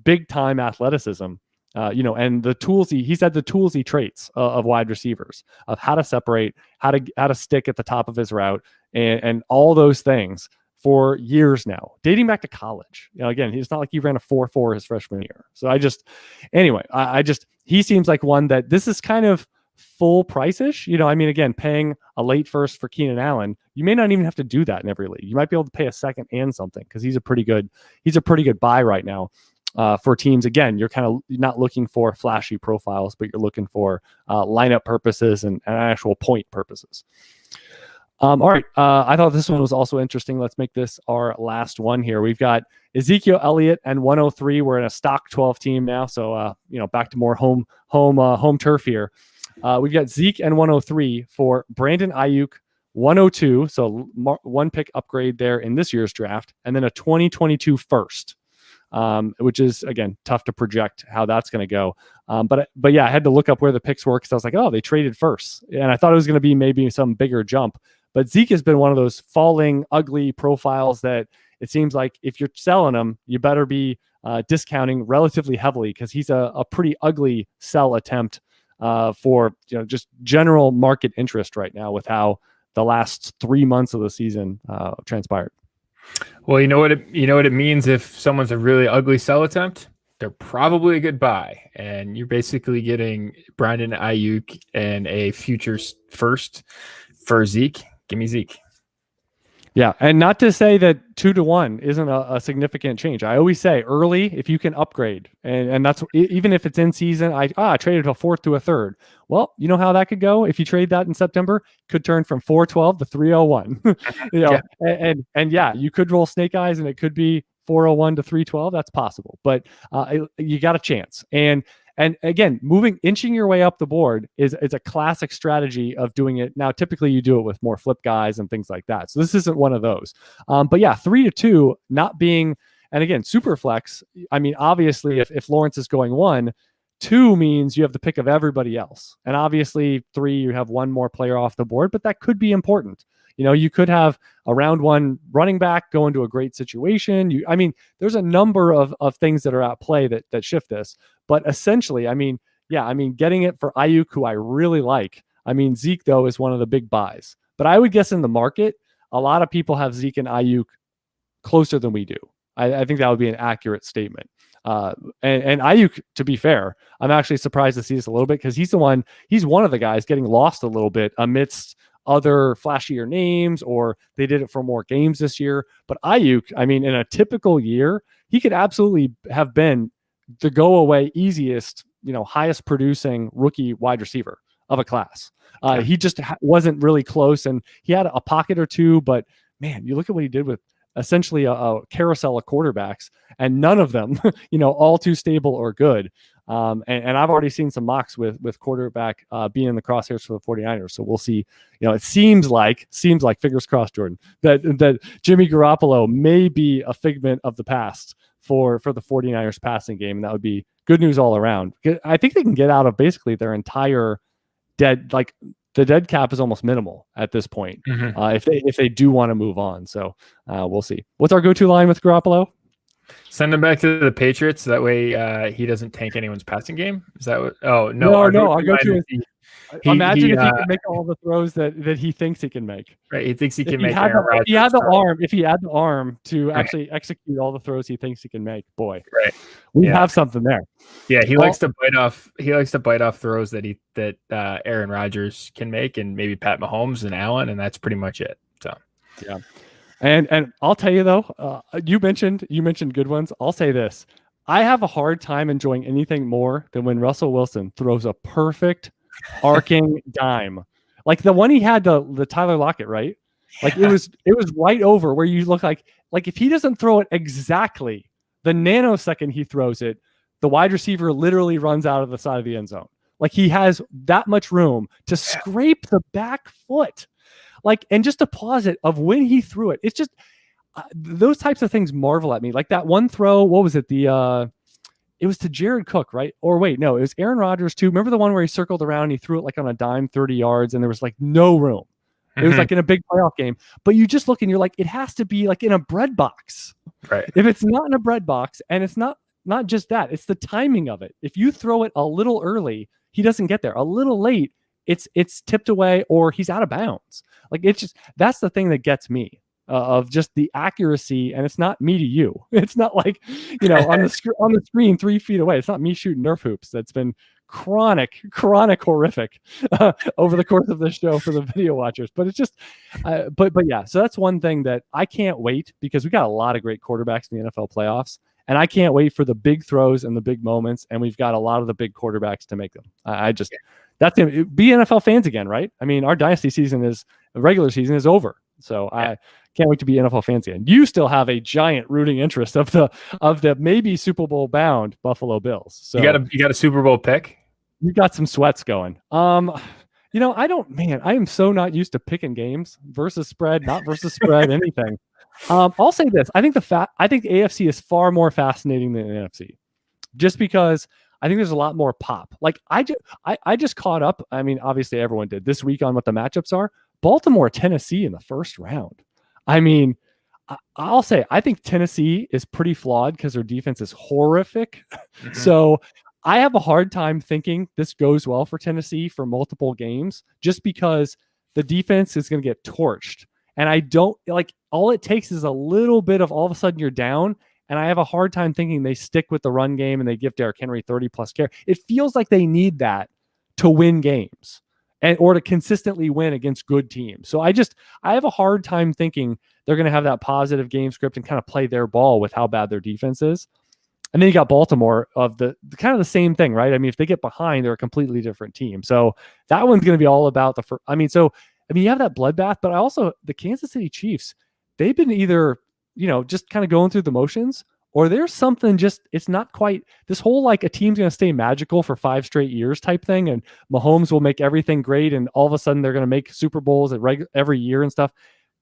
big time athleticism. And the tools he's had the tools he traits of wide receivers, of how to separate, how to stick at the top of his route, and all those things for years now, dating back to college. Again, it's not like he ran a 4.4 his freshman year. So I just he seems like one that this is kind of full price-ish. I mean, again, paying a late first for Keenan Allen, you may not even have to do that in every league. You might be able to pay a second and something because he's a pretty good buy right now. For teams, again, you're kind of not looking for flashy profiles, but you're looking for lineup purposes and actual point purposes. All right. I thought this one was also interesting. Let's make this our last one here. We've got Ezekiel Elliott and 103. We're in a stock 12 team now. So, back to more home turf here. We've got Zeke and 103 for Brandon Ayuk, 102. So one pick upgrade there in this year's draft, and then a 2022 first. Which is, again, tough to project how that's going to go. But yeah, I had to look up where the picks were because I was like, oh, they traded first. And I thought it was going to be maybe some bigger jump. But Zeke has been one of those falling, ugly profiles that it seems like if you're selling him, you better be discounting relatively heavily because he's a pretty ugly sell attempt for just general market interest right now with how the last 3 months of the season transpired. Well, you know what it means if someone's a really ugly sell attempt? They're probably a good buy. And you're basically getting Brandon Ayuk and a future first for Zeke. Give me Zeke. Yeah, and not to say that 2-1 isn't a significant change. I always say early, if you can upgrade, and that's even if it's in season. I traded a fourth to a third. Well, you know how that could go if you trade that in September. Could turn from 412 to 301. And yeah, you could roll snake eyes, and it could be 401 to 312. That's possible, but you got a chance. And again, inching your way up the board is a classic strategy of doing it. Now, typically you do it with more flip guys and things like that. So this isn't one of those. But yeah, 3-2 not being, and again, super flex. I mean, obviously if Lawrence is going 1, 2 means you have the pick of everybody else. And obviously 3, you have one more player off the board, but that could be important. You could have a round 1 running back go into a great situation. There's a number of things that are at play that shift this. But essentially, getting it for Ayuk, who I really like. Zeke, though, is one of the big buys. But I would guess in the market, a lot of people have Zeke and Ayuk closer than we do. I think that would be an accurate statement. And Ayuk, to be fair, I'm actually surprised to see this a little bit because he's one of the guys getting lost a little bit amidst other flashier names, or they did it for more games this year. But Ayuk, in a typical year, he could absolutely have been the go away easiest, highest producing rookie wide receiver of a class. He just wasn't really close, and he had a pocket or two, but man, you look at what he did with essentially a carousel of quarterbacks, and none of them, all too stable or good. And I've already seen some mocks with quarterback being in the crosshairs for the 49ers. So we'll see. It seems like fingers crossed, Jordan, that Jimmy Garoppolo may be a figment of the past for the 49ers passing game. And that would be good news all around. I think they can get out of basically their entire dead, like the dead cap is almost minimal at this point. If they do want to move on. So we'll see. What's our go-to line with Garoppolo? Send him back to the Patriots. That way he doesn't tank anyone's passing game. Is that what? Oh, no. Our go-to is imagine if he can make all the throws that he thinks he can make. Right. He thinks he can make. If he had the arm to actually execute all the throws he thinks he can make, boy. Right. We have something there. Yeah, he likes to bite off. He likes to bite off throws that Aaron Rodgers can make, and maybe Pat Mahomes and Allen, and that's pretty much it. So yeah. And I'll tell you though, you mentioned good ones. I'll say this: I have a hard time enjoying anything more than when Russell Wilson throws a perfect arcing dime, like the one he had the Tyler Lockett, right? Like it was right over where you look like if he doesn't throw it exactly the nanosecond he throws it, the wide receiver literally runs out of the side of the end zone. Like he has that much room to scrape the back foot. Like, and just to pause it of when he threw it, it's just those types of things marvel at me. Like that one throw, what was it? It was to Jared Cook, right? Or wait, no, it was Aaron Rodgers too. Remember the one where he circled around and he threw it like on a dime 30 yards and there was like no room. It was like in a big playoff game, but you just look and you're like, it has to be like in a bread box. Right. If it's not in a bread box, and it's not just that, it's the timing of it. If you throw it a little early, he doesn't get there. A little late, it's tipped away or he's out of bounds. Like it's just, that's the thing that gets me of just the accuracy. And it's not me to you. It's not like, on the screen 3 feet away. It's not me shooting Nerf hoops. That's been chronic horrific over the course of this show for the video watchers. But it's just, but yeah. So that's one thing that I can't wait, because we got a lot of great quarterbacks in the NFL playoffs. And I can't wait for the big throws and the big moments. And we've got a lot of the big quarterbacks to make them. That's going to be NFL fans again, right? I mean, our dynasty regular season is over. So I can't wait to be NFL fans again. You still have a giant rooting interest of the maybe Super Bowl bound Buffalo Bills. So you got a Super Bowl pick? You got some sweats going. I am so not used to picking games versus spread, not versus spread, anything. I'll say this. I think AFC is far more fascinating than the NFC, just because I think there's a lot more pop. Like I just caught up. I mean, obviously everyone did this week on what the matchups are. Baltimore, Tennessee in the first round. I mean, I'll say I think Tennessee is pretty flawed because their defense is horrific. Mm-hmm. So I have a hard time thinking this goes well for Tennessee for multiple games, just because the defense is going to get torched. And I don't like, all it takes is a little bit of all of a sudden you're down. And I have a hard time thinking they stick with the run game and they give Derrick Henry 30 plus carry. It feels like they need that to win games or to consistently win against good teams. So I have a hard time thinking they're going to have that positive game script and kind of play their ball with how bad their defense is. And then you got Baltimore of the kind of the same thing, right? I mean, if they get behind, they're a completely different team. So that one's going to be all about you have that bloodbath, but the Kansas City Chiefs, they've been either, just kind of going through the motions, or there's something it's not quite this whole, like, a team's going to stay magical for 5 straight years type thing. And Mahomes will make everything great. And all of a sudden they're going to make Super Bowls every year and stuff.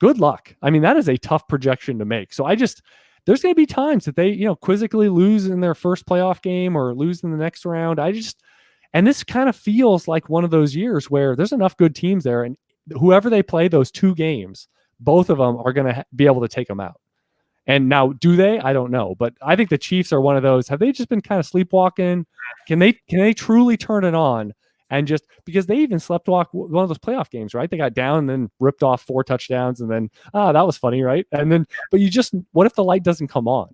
Good luck. I mean, that is a tough projection to make. So there's going to be times that they, quizzically lose in their first playoff game or lose in the next round. And this kind of feels like one of those years where there's enough good teams there, and whoever they play those 2 games, both of them are going to be able to take them out. And now, do they? I don't know. But I think the Chiefs are one of those. Have they just been kind of sleepwalking? Can they truly turn it on? And just because they even sleptwalk one of those playoff games, right? They got down and then ripped off 4 touchdowns, and then, that was funny, right? And then, but what if the light doesn't come on?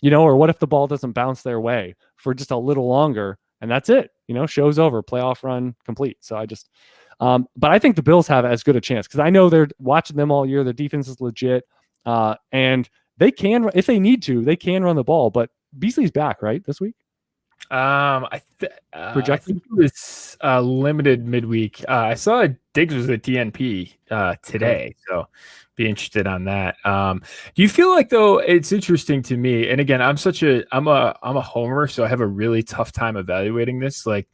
Or what if the ball doesn't bounce their way for just a little longer, and that's it? Show's over, playoff run complete. So but I think the Bills have as good a chance, because I know they're watching them all year. Their defense is legit, and they can, if they need to, they can run the ball. But Beasley's back, right, this week? I think it was limited midweek. I saw Diggs was at DNP today, so be interested on that. Do you feel like, though, it's interesting to me? And again, I'm a homer, so I have a really tough time evaluating this. Like,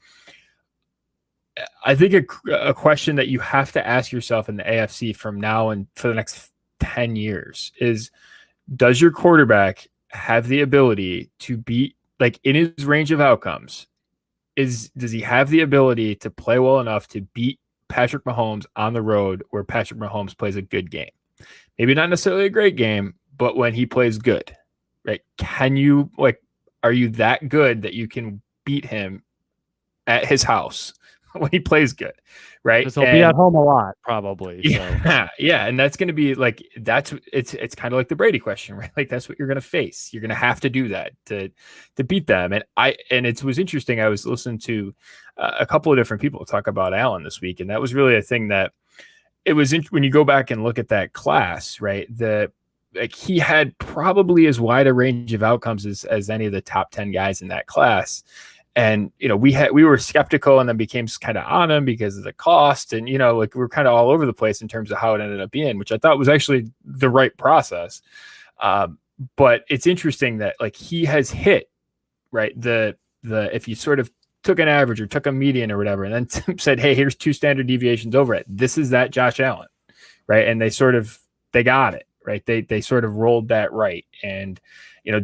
I think a question that you have to ask yourself in the AFC from now and for the next 10 years is, does your quarterback have the ability to beat, like, in his range of outcomes, does he have the ability to play well enough to beat Patrick Mahomes on the road where Patrick Mahomes plays a good game? Maybe not necessarily a great game, but when he plays good, right? Are you that good that you can beat him at his house when he plays good, right? Because he'll be at home a lot, probably. Yeah, yeah, and that's going to be like it's kind of like the Brady question, right? Like, that's what you're going to face. You're going to have to do that to beat them. And it was interesting. I was listening to a couple of different people talk about Allen this week, and that was really a thing that it was when you go back and look at that class, right? He had probably as wide a range of outcomes as any of the top 10 guys in that class. And, we were skeptical and then became kind of on him because of the cost. And, we were kind of all over the place in terms of how it ended up being, which I thought was actually the right process. But it's interesting that, like, he has hit, right, if you sort of took an average or took a median or whatever, and then said, hey, here's 2 standard deviations over it, this is that Josh Allen, right? And they got it, right? They sort of rolled that right. And,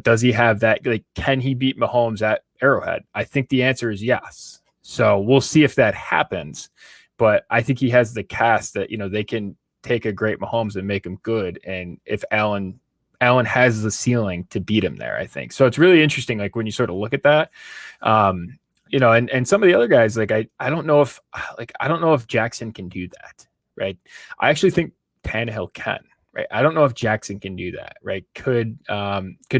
does he have that? Like, can he beat Mahomes at Arrowhead? I think the answer is yes. So we'll see if that happens. But I think he has the cast that, they can take a great Mahomes and make him good. And if Allen has the ceiling to beat him there, I think. So it's really interesting, like, when you sort of look at that, and some of the other guys, like, I don't know if Jackson can do that, right? I actually think Tannehill can. Right. I don't know if Jackson can do that. Right. Could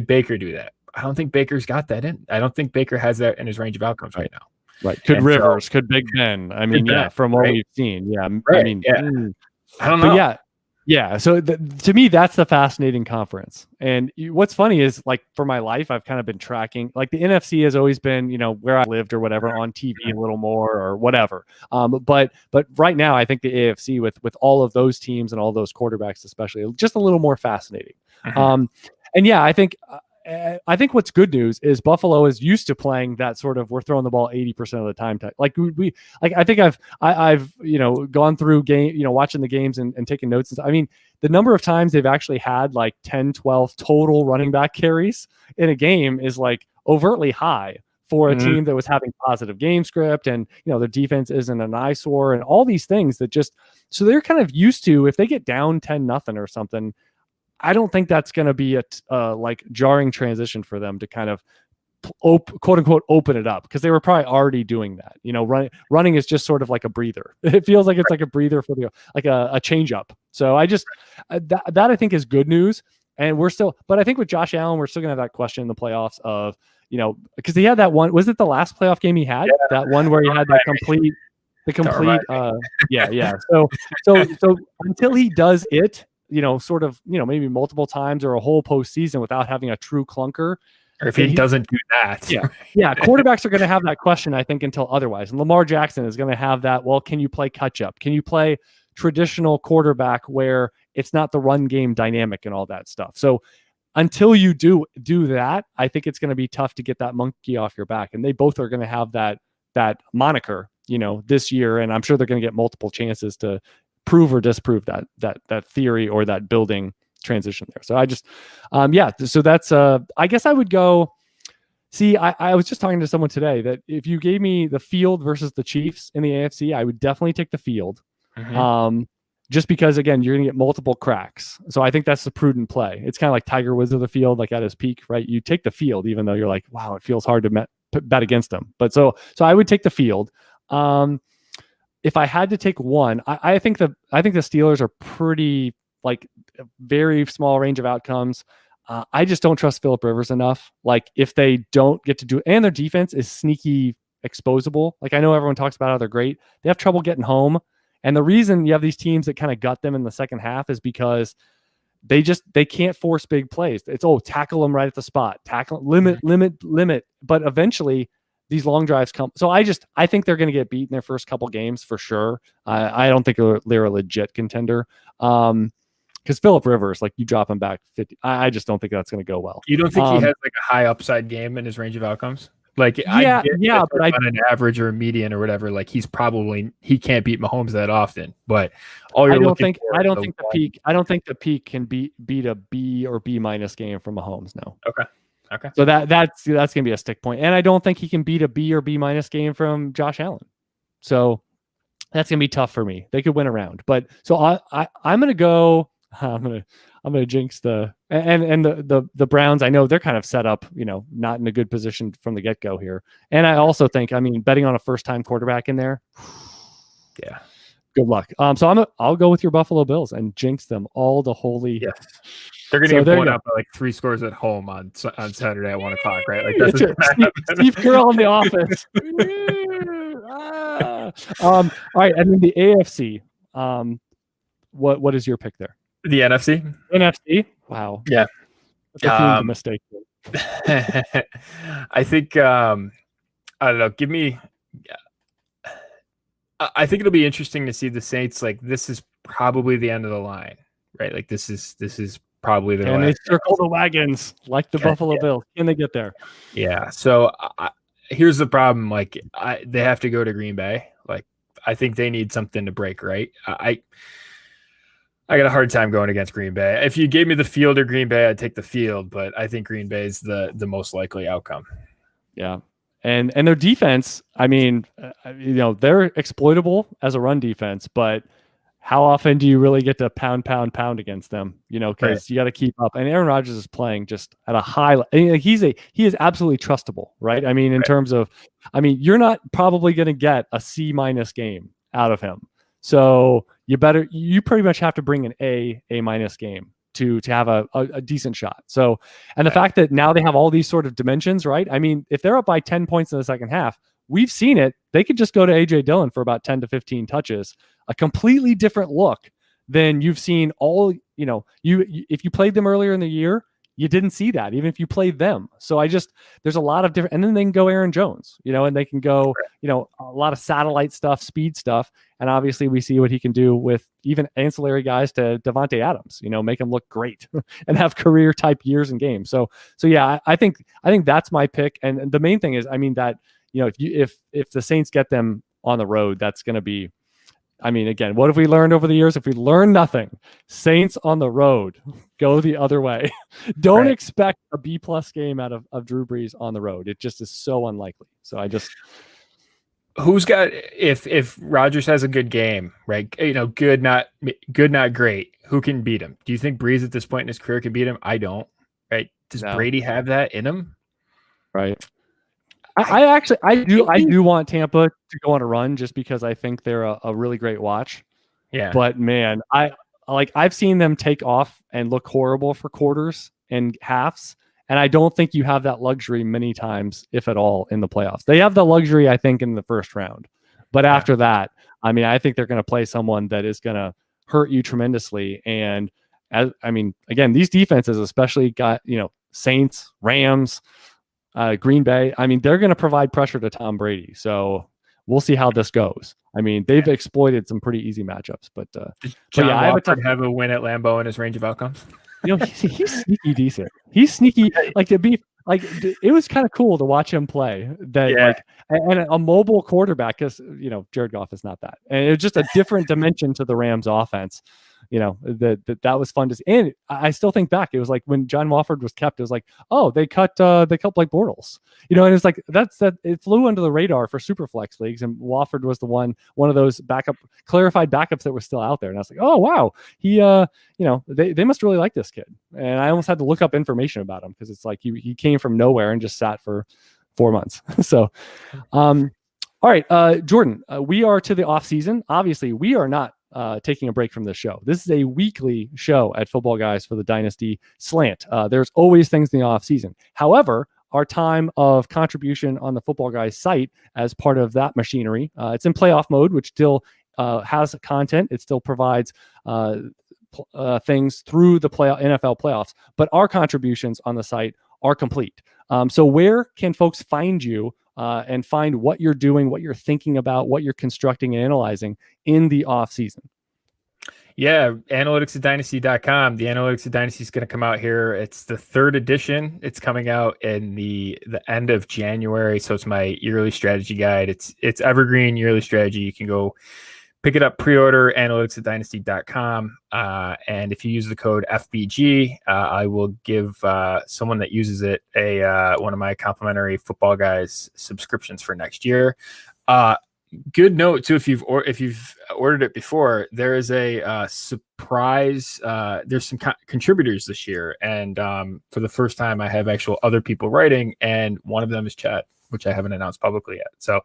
Baker do that? I don't think Baker's got that in. I don't think Baker has that in his range of outcomes right now. Right. Could Rivers, could Big Ben. I mean, yeah, from what we've seen. Yeah. Right. I mean, I don't know. But yeah. So to me, that's the fascinating conference. And what's funny is, like, for my life, I've kind of been tracking, like, the NFC has always been, where I lived or whatever, on TV a little more or whatever. But right now, I think the AFC with all of those teams and all those quarterbacks, especially, just a little more fascinating. Mm-hmm. And yeah, I think what's good news is Buffalo is used to playing that sort of, we're throwing the ball 80% of the time. Like, I think I've gone through watching the games and taking notes. I mean, the number of times they've actually had like 10, 12 total running back carries in a game is, like, overtly high for a team that was having positive game script, and, their defense isn't an eyesore, and all these things that so they're kind of used to, if they get down 10-0 or something, I don't think that's going to be a like jarring transition for them to kind of quote unquote open it up, because they were probably already doing that. Running is just sort of like a breather. It feels like it's like a breather for a change up. So I just that I think is good news. And but I think with Josh Allen, we're still gonna have that question in the playoffs of, because he had that one, was it the last playoff game he had? Yeah. That one where he had that complete yeah. So until he does it, sort of, maybe multiple times or a whole postseason without having a true clunker. Or if he doesn't do that. Yeah. Quarterbacks are going to have that question, I think, until otherwise. And Lamar Jackson is going to have that, well, can you play catch up? Can you play traditional quarterback where it's not the run game dynamic and all that stuff? So until you do that, I think it's going to be tough to get that monkey off your back. And they both are going to have that moniker, this year. And I'm sure they're going to get multiple chances to prove or disprove that theory or that building transition there. So I just, so that's, I guess I would go see, I was just talking to someone today that if you gave me the field versus the Chiefs in the AFC, I would definitely take the field. Mm-hmm. Just because, again, you're going to get multiple cracks. So I think that's the prudent play. It's kind of like Tiger Woods of the field, like at his peak, right? You take the field, even though you're like, wow, it feels hard to bet against him. But so I would take the field. If I had to take one, I think the Steelers are pretty, like, very small range of outcomes. I just don't trust Phillip Rivers enough. Like, if they don't get to do it, and their defense is sneaky exposable. Like, I know everyone talks about how they're great. They have trouble getting home. And the reason you have these teams that kind of gut them in the second half is because they can't force big plays. It's, tackle them right at the spot, tackle, limit. But eventually these long drives come. So I think they're going to get beat in their first couple games for sure. I don't think they're a legit contender. Because Phillip Rivers, like you drop him back 50, I just don't think that's going to go well. You don't think he has like a high upside game in his range of outcomes? Like but on an average or a median or whatever, like he can't beat Mahomes that often. But I don't think the peak can beat a B or B minus game from Mahomes. No. Okay. So that's going to be a stick point, and I don't think he can beat a B or B minus game from Josh Allen. So that's going to be tough for me. They could win a round, but so I'm going to go. I'm gonna jinx the Browns. I know they're kind of set up, not in a good position from the get-go here. And I also think, betting on a first-time quarterback in there, yeah, good luck. So I'll go with your Buffalo Bills and jinx them all the holy. Yes. They're gonna get blown up by like 3 scores at home on Saturday at 1:00, right? Like that's Steve Carroll in the office. All right, and then the AFC. What is your pick there? The NFC? NFC? Wow. Yeah. That's a mistake. I think, I don't know. I think it'll be interesting to see the Saints. Like, this is probably the end of the line, right? Like, this is probably the And they circle the wagons like the Buffalo Bills. Can they get there? Yeah. So here's the problem. Like, they have to go to Green Bay. Like, I think they need something to break, right? I got a hard time going against Green Bay. If you gave me the field or Green Bay, I'd take the field, but I think Green Bay is the most likely outcome. Yeah. And their defense, they're exploitable as a run defense, but how often do you really get to pound against them? Because you got to keep up. And Aaron Rodgers is playing just at a high level. He is absolutely trustable, right? In terms of, you're not probably going to get a C- game out of him. So you pretty much have to bring an A- game to have a decent shot. So, and the fact that now they have all these sort of dimensions, right? If they're up by 10 points in the second half, we've seen it. They could just go to AJ Dillon for about 10 to 15 touches, a completely different look than you've seen all, if you played them earlier in the year, you didn't see that, even if you played them. So there's a lot of different, and then they can go Aaron Jones, and they can go, a lot of satellite stuff, speed stuff. And obviously we see what he can do with even ancillary guys to Devontae Adams, make him look great and have career type years in games. So yeah, I think that's my pick. And the main thing is, that, if the Saints get them on the road, that's going to be, again, what have we learned over the years? If we learn nothing, Saints on the road, go the other way. Don't expect a B+ game out of Drew Brees on the road. It just is so unlikely. So who's got, if Rodgers has a good game, right? Good, not great. Who can beat him? Do you think Brees at this point in his career can beat him? I don't. Right? Does Brady have that in him? Right. I do want Tampa to go on a run just because I think they're a really great watch. Yeah. But man, I've seen them take off and look horrible for quarters and halves. And I don't think you have that luxury many times, if at all, in the playoffs. They have the luxury, I think, in the first round. But after that, I think they're going to play someone that is going to hurt you tremendously. And again, these defenses, especially got, Saints, Rams, Green Bay, they're going to provide pressure to Tom Brady. So we'll see how this goes. They've exploited some pretty easy matchups, but I have a win at Lambeau in his range of outcomes. He's sneaky decent. He's sneaky. It was kind of cool to watch him play and a mobile quarterback, because, Jared Goff is not that. And it was just a different dimension to the Rams offense. That was fun to see. And I still think back, it was like when John Wofford was kept, it was like, oh, they cut Blake Bortles, and it's like, it flew under the radar for super flex leagues. And Wofford was one of those clarified backups that was still out there. And I was like, oh, wow, he, they must really like this kid. And I almost had to look up information about him, because it's like, he came from nowhere and just sat for 4 months. So, all right, Jordan, we are to the off season. Obviously we are not taking a break from the show. This is a weekly show at Footballguys for the Dynasty slant. There's always things in the off season. However, our time of contribution on the Footballguys site as part of that machinery, it's in playoff mode, which still has content. It still provides things through the NFL playoffs, but our contributions on the site are complete. So where can folks find you and find what you're doing, what you're thinking about, what you're constructing and analyzing in the off season. Yeah, analytics@dynasty.com. The Analytics of Dynasty is going to come out here. It's the 3rd edition. It's coming out in the end of January. So it's my yearly strategy guide. It's evergreen yearly strategy. You can go pick it up, pre-order, analytics@dynasty.com. And if you use the code FBG, I will give someone that uses it one of my complimentary Footballguys subscriptions for next year. Good note too, if you've ordered it before, there is a surprise. There's some contributors this year, and for the first time, I have actual other people writing, and one of them is Chad, which I haven't announced publicly yet. So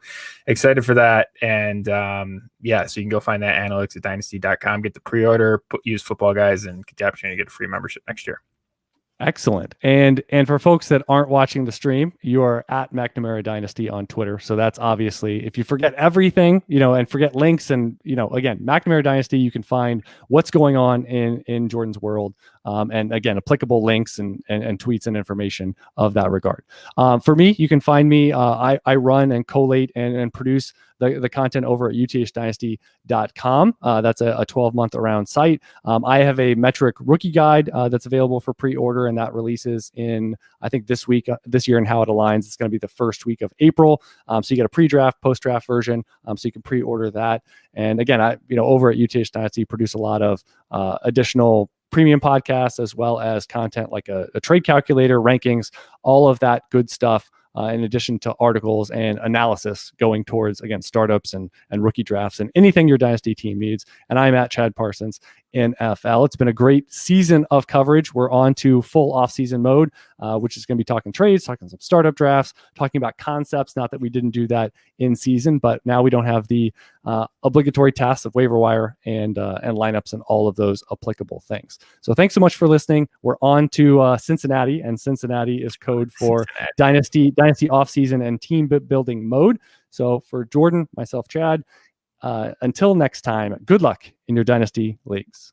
excited for that, and yeah, so you can go find that analytics@dynasty.com, get the pre-order, use Footballguys, and get the opportunity to get a free membership next year. Excellent. And for folks that aren't watching the stream, you are at McNamara Dynasty on Twitter. So that's obviously, if you forget everything, and forget links and, again, McNamara Dynasty, you can find what's going on in Jordan's world. And again, applicable links and tweets and information of that regard. For me, you can find me. I run and collate and produce the content over at uthdynasty.com. That's a 12-month around site. I have a metric rookie guide that's available for pre-order, and that releases in, I think, this year, and how it aligns. It's going to be the first week of April. So you get a pre-draft, post-draft version, so you can pre-order that. And again, I over at UTH Dynasty produce a lot of additional premium podcasts, as well as content like a trade calculator, rankings, all of that good stuff, in addition to articles and analysis going towards, again, startups and rookie drafts and anything your Dynasty team needs. And I'm at Chad Parsons in NFL. It's been a great season of coverage. We're on to full off-season mode, which is going to be talking trades, talking some startup drafts, talking about concepts. Not that we didn't do that in season, but now we don't have the obligatory tasks of waiver wire and lineups and all of those applicable things. So thanks so much for listening. We're on to Cincinnati, and Cincinnati is code for Dynasty off-season and team building mode. So for Jordan, myself, Chad, until next time, good luck in your Dynasty leagues.